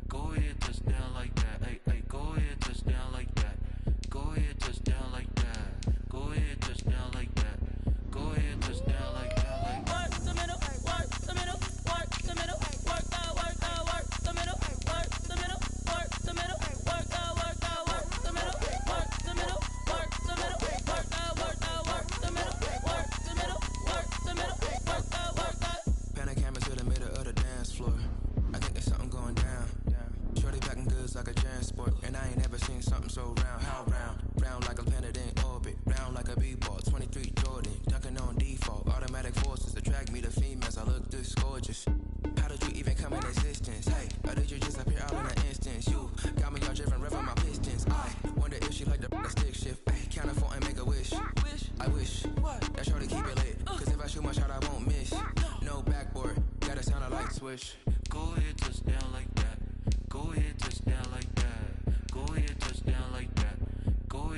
S6: Go ahead, touch down like that. Hey, hey, go ahead, touch down like that. Go ahead, touch down like that. Go ahead, touch down like that. Go ahead, touch down like that. Like work the middle, work the middle, work the middle, work the middle, work the middle, work the middle, work the middle, work the middle, work the middle, work the middle, work the middle, work the middle, work the. Panic camera to the middle of the dance floor. I think there's something going down. Shorty packing goods like a transport, and I ain't never seen something so round. How round? Round like a planet in orbit, round like a b-ball. 23 Jordan, dunking on default. Automatic forces attract me to females. I look this gorgeous. How did you even come in existence? Hey, or did you just appear out in an instance? You got me all driven, revving my pistons. I wonder if she like the stick shift. Hey, count it 4 and make a wish. I wish that shorty keep it lit. 'Cause if I shoot my shot, I won't miss. No backboard, gotta sound a light switch. Go ahead, touch down like that. Go ahead, touch down like that. Go ahead, touch down like that. Go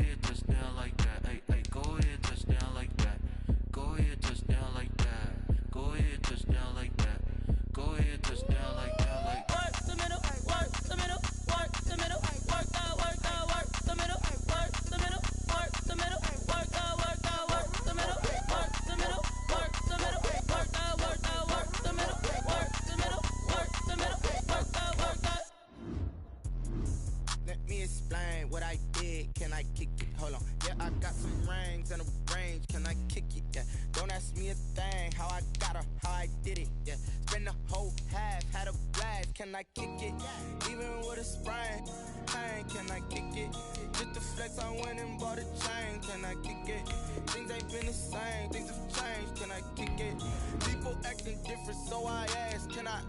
S7: can I kick it? Hold on. Yeah, I got some rings and a range, can I kick it? Yeah, don't ask me a thing, how I got her, how I did it. Yeah, spend the whole half, had a blast, can I kick it? Even with a sprain, pain, can I kick it? Just the flex, I went and bought a chain, can I kick it? Things ain't been the same, things have changed, can I kick it? People acting different, so I ask, can I?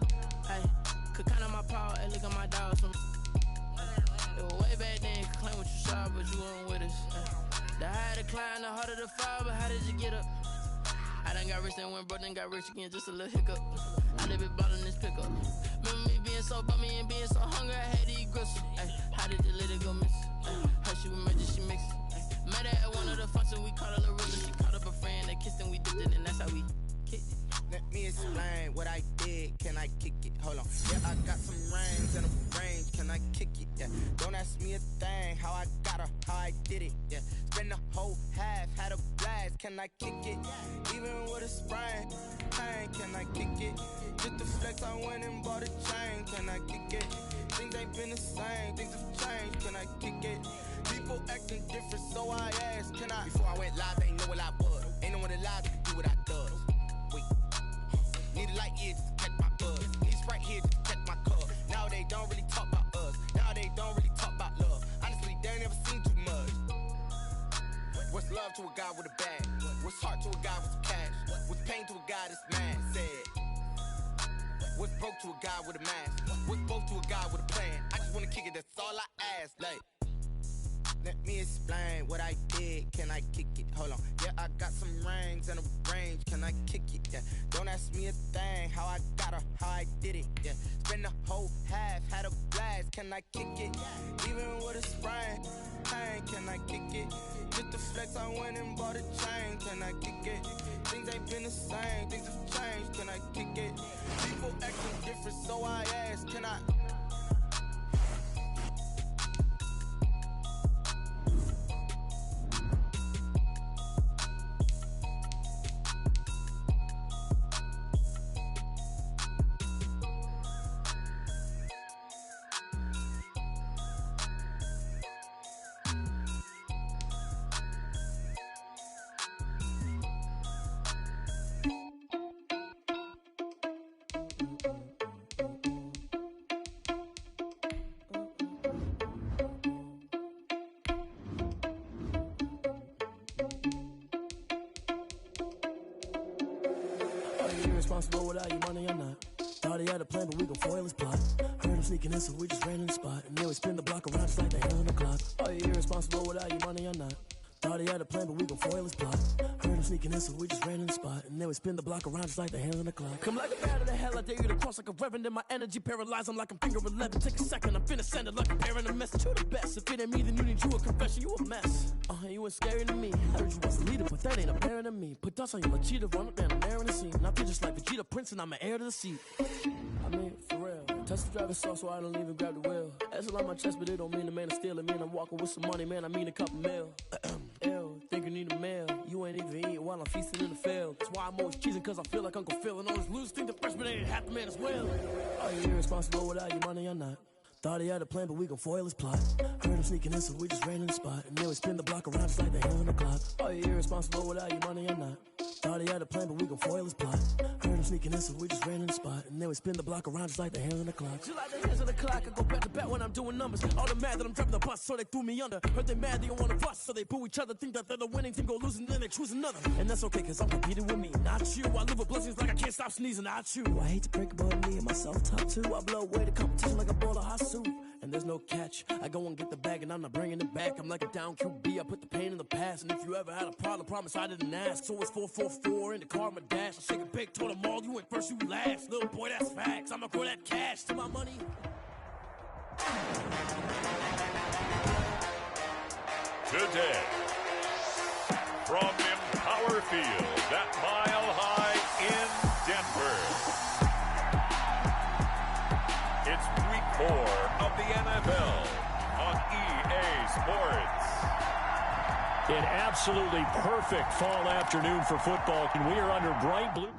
S8: Hey, could count on my power, and look at my dogs from. It was way back then, could claim what you saw, but you weren't with us. The higher the climb, the harder the fall, but how did you get up? I done got rich and went broke, then got rich again, just a little hiccup. I live it ballin' this pickup. Remember me being so bummy and being so hungry, I had to eat gristle. Ay, how did you let it go miss? How she remember she mixed it? Met her at one of the functions, we called her Lorilla. She caught up a friend, they kissed and we dipped it, and that's how we kicked it.
S7: Let me explain what I did, can I kick it? Hold on. Yeah, I got some rings and a range, can I kick it? Yeah, don't ask me a thing, how I got her, how I did it. Yeah, spend the whole half, had a blast, can I kick it? Even with a sprain, pain, can I kick it? Just the flex, I went and bought a chain, can I kick it? Things ain't been the same, things have changed, can I kick it? People acting different, so I asked, can I? Before I went live, they ain't know what I was. Ain't no one alive that could do what I does. Wait, need a light here just to catch my buzz. Need a Sprite here just to catch my cup. Now they don't really talk about us. Now they don't really talk about love. Honestly, they ain't never seen too much. What's love to a guy with a bag? What's heart to a guy with some cash? What's pain to a guy that's mad? Said. What's broke to a guy with a mask? What's both to a guy with a plan? I just wanna kick it, that's all I ask. Like, let me explain what I did, can I kick it? Hold on. Yeah, I got some rings and a range, can I kick it? Yeah, don't ask me a thing, how I got her, how I did it. Yeah, spend the whole half, had a blast, can I kick it? Even with a sprain, pain, can I kick it? Just the flex, I went and bought a chain, can I kick it? Things ain't been the same, things have changed, can I kick it? People acting different, so I ask, can I?
S9: Irresponsible without your money or not. Thought he had a plan, but we gon' foil his plot. Heard him sneaking in, so we just ran in the spot. And then we spin the block around just like the hand on the clock. Are you irresponsible without your money or not? Thought he had a plan, but we gon' foil his plot. Heard him sneaking in, so we just ran in the spot. And then we spin the block around just like the hand on the clock. Come like a bat of the hell, I dare you to cross like a reverend. In my energy paralyzed, I'm like I'm finger 11. Take a second, I'm finna send it like I'm bearing a message. You the best, if it ain't me, then you need you a confession. You a mess, you ain't scary to me. I heard you was a leader, but that ain't apparent to me. Put dust on you, Machida, run up down the air in the scene. And I feel just like Vegeta Prince, and I'm an heir to the seat. I mean, for real. Touch the driver's soft, so I don't even grab the wheel. That's on my chest, but it don't mean the man is stealing. Man, I'm walking with some money, man, I mean a couple mil. Ew, think you need a meal. You ain't even eating while I'm feasting in the field. That's why I'm always cheesing, cause I feel like Uncle Phil. And all this losers think the freshman ain't half the man as well. Are you irresponsible without your money or not? Thought he had a plan, but we gon' foil his plot. Heard him sneaking in, so we just ran in the spot. And then we spin the block around just like the hand on the clock. Are you irresponsible without your money or not? Thought he had a plan, but we gon' foil his plot. Heard him sneaking in, so we just ran in the spot. And then we spin the block around just like the hands on the clock. Just like the hands on the clock, I go back to back when I'm doing numbers. All the mad that I'm driving the bus, so they threw me under. Heard they mad, they don't wanna bust, so they boo each other. Think that they're the winning team, go losing, then they choose another. And that's okay, cause I'm competing with me, not you. I live with blessings like I can't stop sneezing, not you. I hate to break it, but me and myself top two. I blow away the competition like a bowl of hot soup. And there's no catch, I go and get the bag and I'm not bringing it back. I'm like a down QB, I put the pain in the past. And if you ever had a problem, promise I didn't ask. So it's 444 in the car, my dash. I shake a big, told them all, you went first, you last. Little boy, that's facts, I'ma grow that cash to my money.
S3: Today, from Empower Field at Mile High in Denver, it's week 4 of the NFL on EA Sports.
S1: An absolutely perfect fall afternoon for football, and we are under bright blue.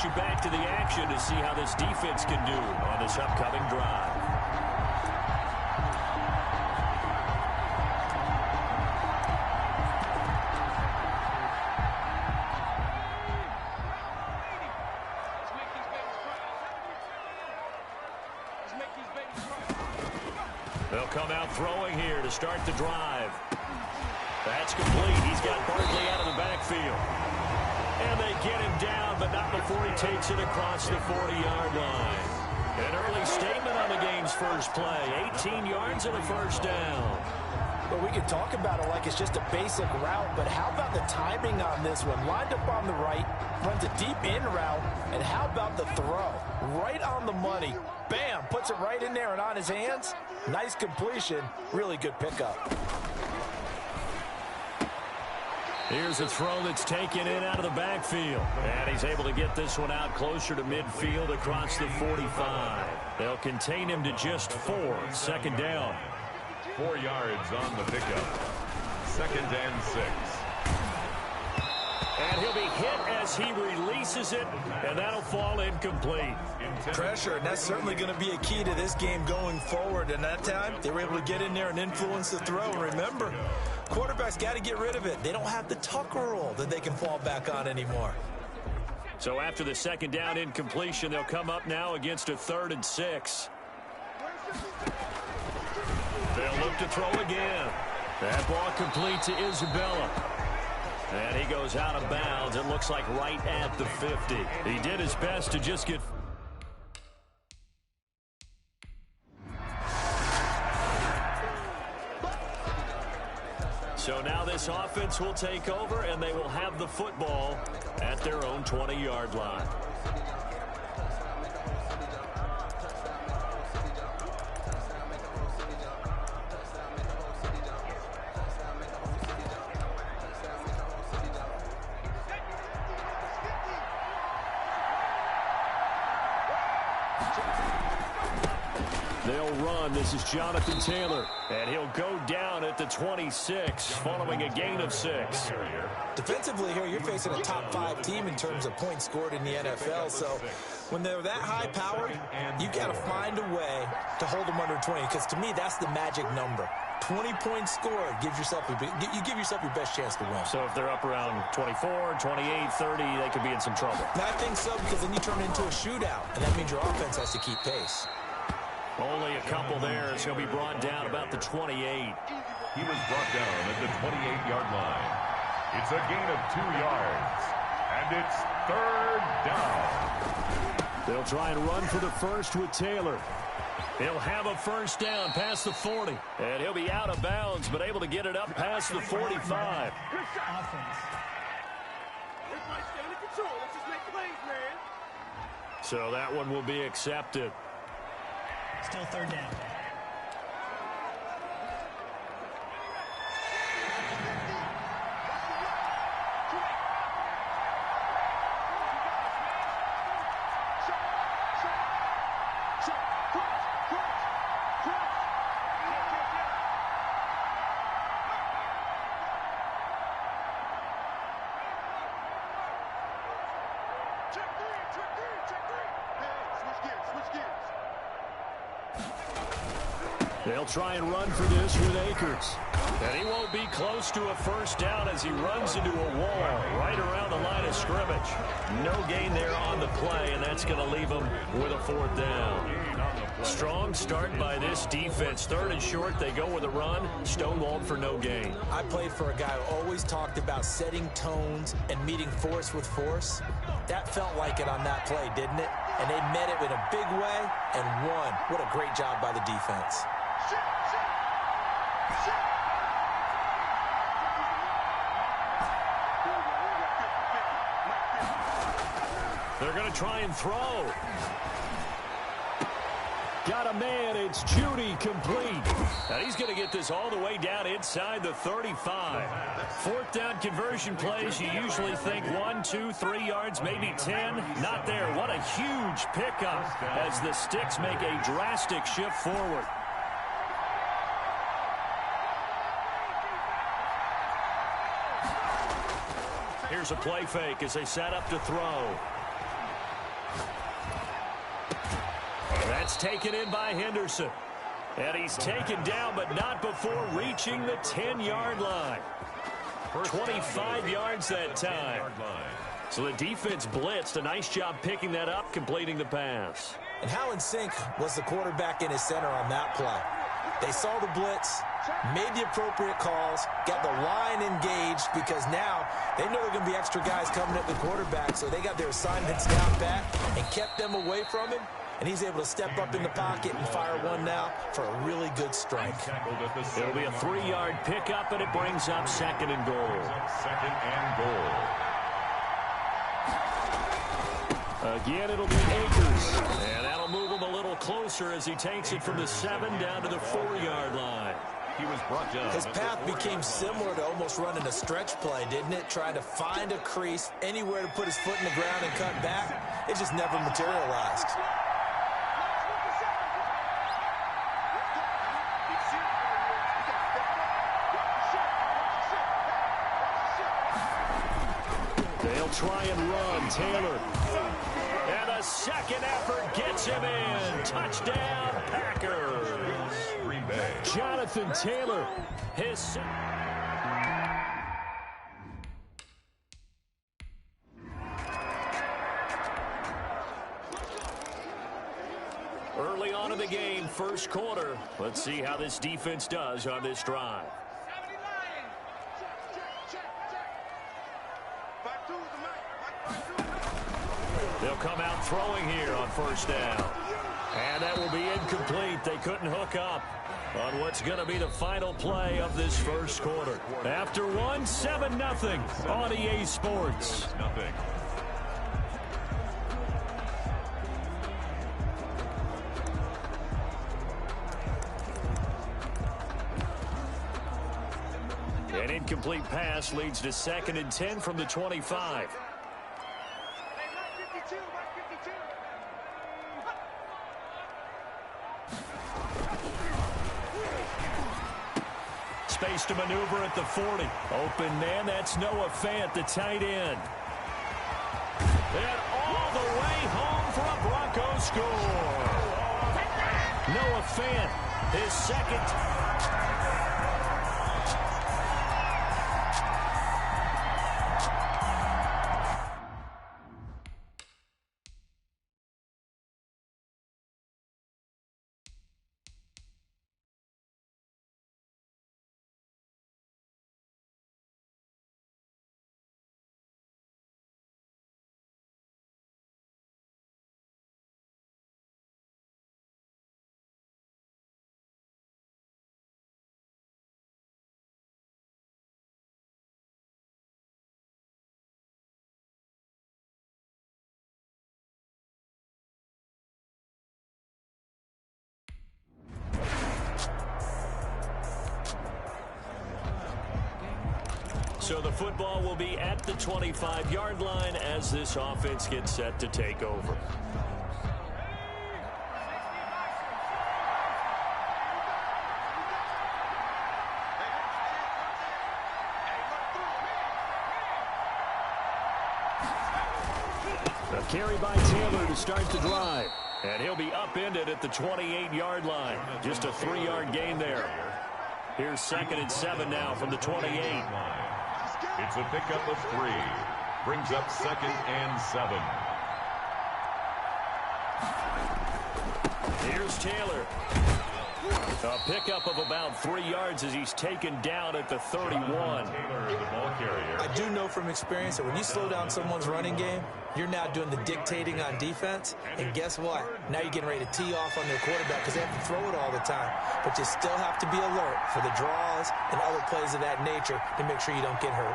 S5: get you back to the action to see how this defense can do on this upcoming drive. They'll come out throwing here to start the drive. That's complete. He's got Barkley out of the backfield. And they get him down, but not before he takes it across the 40-yard line. An early statement on the game's first play. 18 yards and a first down.
S2: Well, we can talk about it like it's just a basic route, but how about the timing on this one? Lined up on the right, runs a deep in route, and how about the throw? Right on the money. Bam, puts it right in there and on his hands. Nice completion. Really good pickup.
S5: Here's a throw that's taken in out of the backfield. And he's able to get this one out closer to midfield across the 45. They'll contain him to just 4. Second down.
S3: 4 yards on the pickup. 2nd and 6.
S5: And he'll be hit as he releases it, and that'll fall incomplete.
S2: Pressure, and that's certainly going to be a key to this game going forward. And that time, they were able to get in there and influence the throw. And remember, quarterbacks got to get rid of it. They don't have the Tucker roll that they can fall back on anymore.
S5: So after the second down incompletion, they'll come up now against a 3rd and 6. They'll look to throw again. That ball complete to Isabella. And he goes out of bounds. It looks like right at the 50. He did his best to just get... So now this offense will take over, and they will have the football at their own 20-yard line. They'll run. This is Jonathan Taylor. And he'll go down at the 26 following a gain of 6.
S2: Defensively here, you're facing a top 5 team in terms of points scored in the NFL. So when they're that high powered, you got to find a way to hold them under 20. Because to me, that's the magic number. 20 points scored gives yourself you give yourself your best chance to win.
S5: So if they're up around 24, 28, 30, they could be in some trouble.
S2: I think so, because then you turn it into a shootout, and that means your offense has to keep pace.
S5: Only a couple there. It's going to be brought down about the 28.
S3: He was brought down at the 28-yard line. It's a gain of 2 yards, and it's 3rd down.
S5: They'll try and run for the first with Taylor. He'll have a first down past the 40. And he'll be out of bounds, but able to get it up past the 45. So that one will be accepted.
S10: Still 3rd down.
S5: They'll try and run for this with Akers. And he won't be close to a first down as he runs into a wall right around the line of scrimmage. No gain there on the play, and that's going to leave him with a 4th down. Strong start by this defense. 3rd and short, they go with a run. Stonewalled for no gain.
S2: I played for a guy who always talked about setting tones and meeting force with force. That felt like it on that play, didn't it? And they met it in a big way and won. What a great job by the defense.
S5: They're going to try and throw. Got a man. It's Judy complete. And he's going to get this all the way down inside the 35. 4th down conversion plays, you usually think 1, 2, 3 yards, maybe 10. Not there. What a huge pickup as the Sticks make a drastic shift forward. Here's a play fake as they set up to throw. That's taken in by Henderson. And he's taken down, but not before reaching the 10-yard line. 25 yards that time. So the defense blitzed. A nice job picking that up, completing the pass.
S2: And how in sync was the quarterback in his center on that play? They saw the blitz, made the appropriate calls, got the line engaged, because now they know there are going to be extra guys coming at the quarterback, so they got their assignments down pat and kept them away from him, and he's able to step up in the pocket and fire one now for a really good strike.
S5: It'll be a 3-yard pickup, and it brings up second and goal.
S3: Second and goal.
S5: Again, it'll be Akers, and that'll move him a little closer as he takes it from the 7 down to the 4-yard line.
S3: He was brought down.
S2: His path became similar to almost running a stretch play, didn't it? Trying to find a crease, anywhere to put his foot in the ground and cut back. It just never materialized.
S5: They'll try and run. Taylor. And a second effort gets him in. Touchdown, Packers.
S3: Green Bay.
S5: Jonathan Taylor. His... Early on in the game, first quarter. Let's see how this defense does on this drive. They'll come out throwing here on first down. And that will be incomplete. They couldn't hook up on what's going to be the final play of this first quarter. After one, 7-0 on EA Sports.
S3: Nothing.
S5: An incomplete pass leads to 2nd and 10 from the 25. Space to maneuver at the 40. Open man, that's Noah Fant, the tight end. And all the way home for a Broncos score. Noah Fant, his second. So the football will be at the 25-yard line as this offense gets set to take over. A carry by Taylor to start the drive. And he'll be upended at the 28-yard line. Just a 3-yard gain there. Here's 2nd and 7 now from the 28.
S3: It's a pickup of 3. Brings up 2nd and 7.
S5: Here's Taylor. A pickup of about 3 yards as he's taken down at the 31.
S3: Taylor, the ball carrier.
S2: I do know from experience that when you slow down someone's running game, you're now doing the dictating on defense. And guess what? Now you're getting ready to tee off on their quarterback because they have to throw it all the time. But you still have to be alert for the draws and other plays of that nature to make sure you don't get hurt.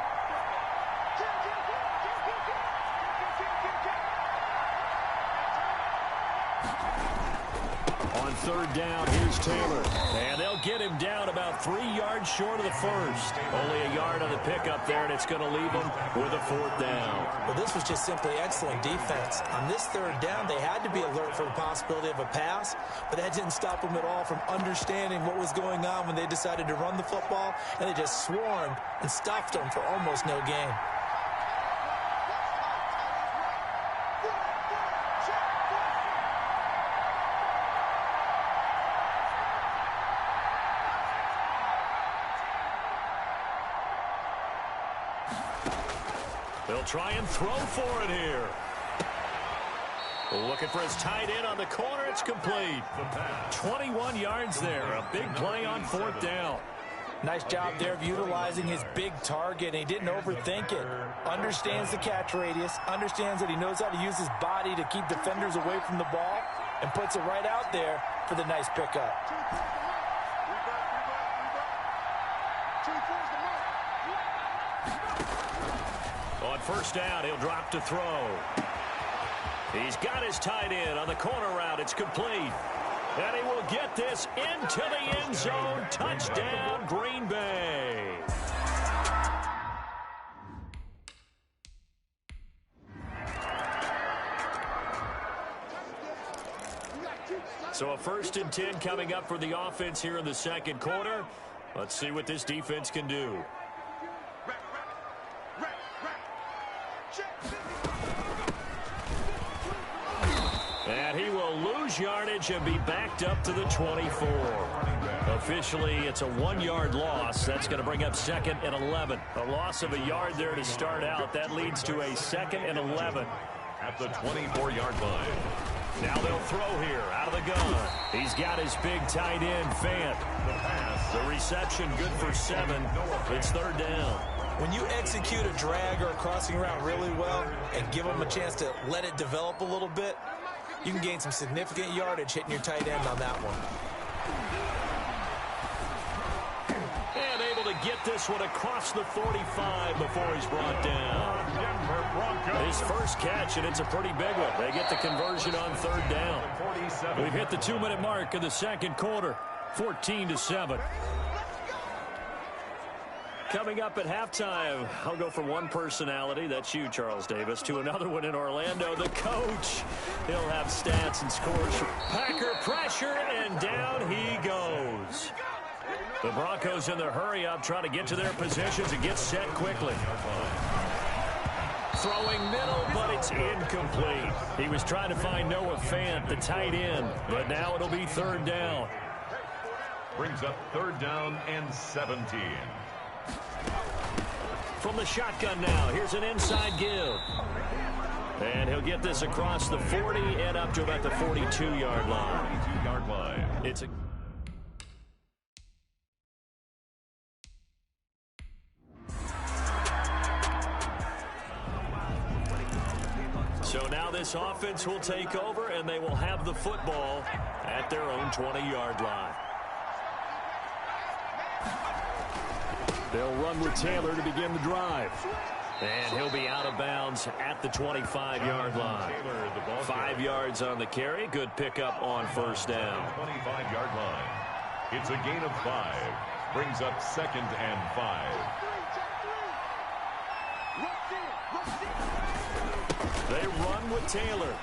S5: On 3rd down, here's Taylor. And they'll get him down about 3 yards short of the first. Only a yard on the pickup there, and it's going to leave him with a 4th down.
S2: Well, this was just simply excellent defense. On this 3rd down, they had to be alert for the possibility of a pass, but that didn't stop them at all from understanding what was going on when they decided to run the football, and they just swarmed and stuffed them for almost no gain.
S5: They'll try and throw for it here. Looking for his tight end on the corner. It's complete. 21 yards there. A big play on 4th down.
S2: Nice job there of utilizing his big target. He didn't overthink it. Understands the catch radius. Understands that he knows how to use his body to keep defenders away from the ball. And puts it right out there for the nice pickup.
S5: On 1st down, he'll drop to throw. He's got his tight end on the corner route. It's complete. And he will get this into the end zone. Touchdown, Green Bay. So a 1st and 10 coming up for the offense here in the 2nd quarter. Let's see what this defense can do. And he will lose yardage and be backed up to the 24. Officially, it's a 1-yard loss. That's going to bring up 2nd and 11. A loss of a yard there to start out. That leads to a 2nd and 11.
S3: At the 24-yard line.
S5: Now they'll throw here out of the gun. He's got his big tight end, Fant. The reception good for 7. It's 3rd down.
S2: When you execute a drag or a crossing route really well and give them a chance to let it develop a little bit, you can gain some significant yardage hitting your tight end on that one.
S5: And able to get this one across the 45 before he's brought down. His first catch, and it's a pretty big one. They get the conversion on 3rd down. We've hit the 2-minute mark in the 2nd quarter, 14-7. Coming up at halftime, I'll go from one personality, that's you, Charles Davis, to another one in Orlando, the coach. He'll have stats and scores. Packer pressure, and down he goes. The Broncos in their hurry-up, trying to get to their positions and get set quickly. Throwing middle, but it's incomplete. He was trying to find Noah Fant, the tight end, but now it'll be 3rd down.
S3: Brings up 3rd down and 17.
S5: From the shotgun now, here's an inside give. And he'll get this across the 40 and up to about the 42-yard line.
S3: 42-yard line.
S5: It's a... So now this offense will take over, and they will have the football at their own 20-yard line. They'll run with Taylor to begin the drive. And he'll be out of bounds at the 25-yard line. 5 yards on the carry. Good pickup on 1st down.
S3: 25-yard line. It's a gain of 5. Brings up 2nd and 5.
S5: They run with Taylor.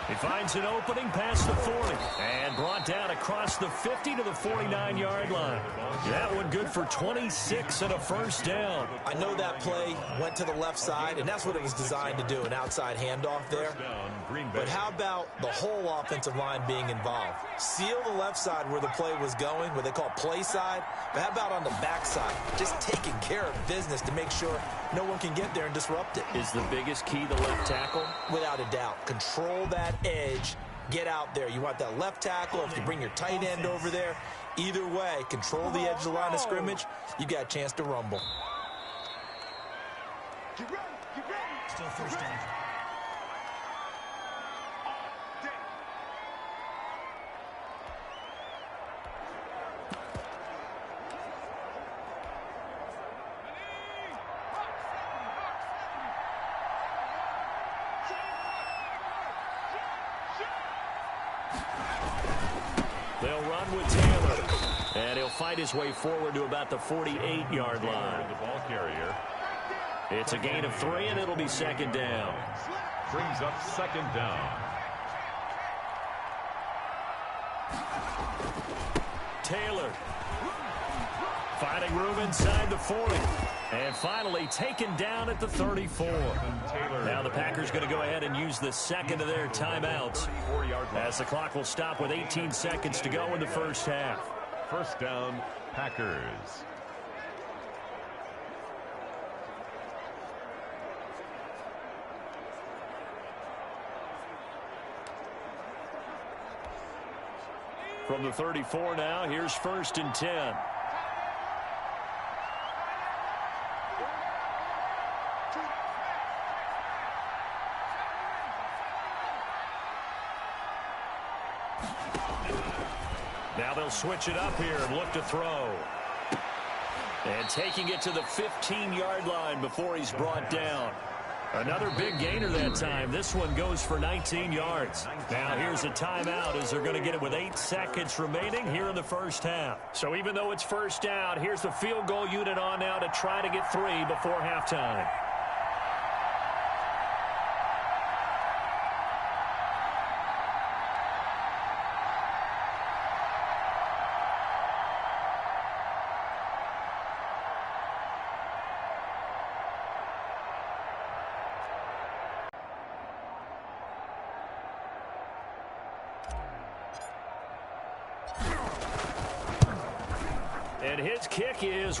S5: He finds an opening past the 40 and brought down across the 50 to the 49-yard line. That one good for 26 and a 1st down.
S2: I know that play went to the left side, and that's what it was designed to do, an outside handoff there. But how about the whole offensive line being involved? Seal the left side where the play was going, what they call play side. But how about on the back side? Just taking care of business to make sure no one can get there and disrupt it.
S5: Is the biggest key the left tackle?
S2: Without a doubt. Control that edge. Get out there. You want that left tackle. If you bring your tight end over there, either way, control the edge of the line of scrimmage. You got a chance to rumble.
S10: Still 1st down.
S5: They'll run with Taylor. And he'll fight his way forward to about the 48-yard line.
S3: The ball carrier.
S5: It's a gain of 3, and it'll be 2nd down.
S3: Brings up 2nd down.
S5: Taylor finding room inside the 40. And finally taken down at the 34. Now the Packers going to go ahead and use the 2nd of their timeouts as the clock will stop with 18 seconds to go in the 1st half.
S3: 1st down, Packers.
S5: From the 34 now, here's 1st and 10. Now they'll switch it up here and look to throw. And taking it to the 15-yard line before he's brought down. Another big gainer that time. This one goes for 19 yards. Now here's a timeout as they're going to get it with 8 seconds remaining here in the first half. So even though it's first down, here's the field goal unit on now to try to get 3 before halftime. And his kick is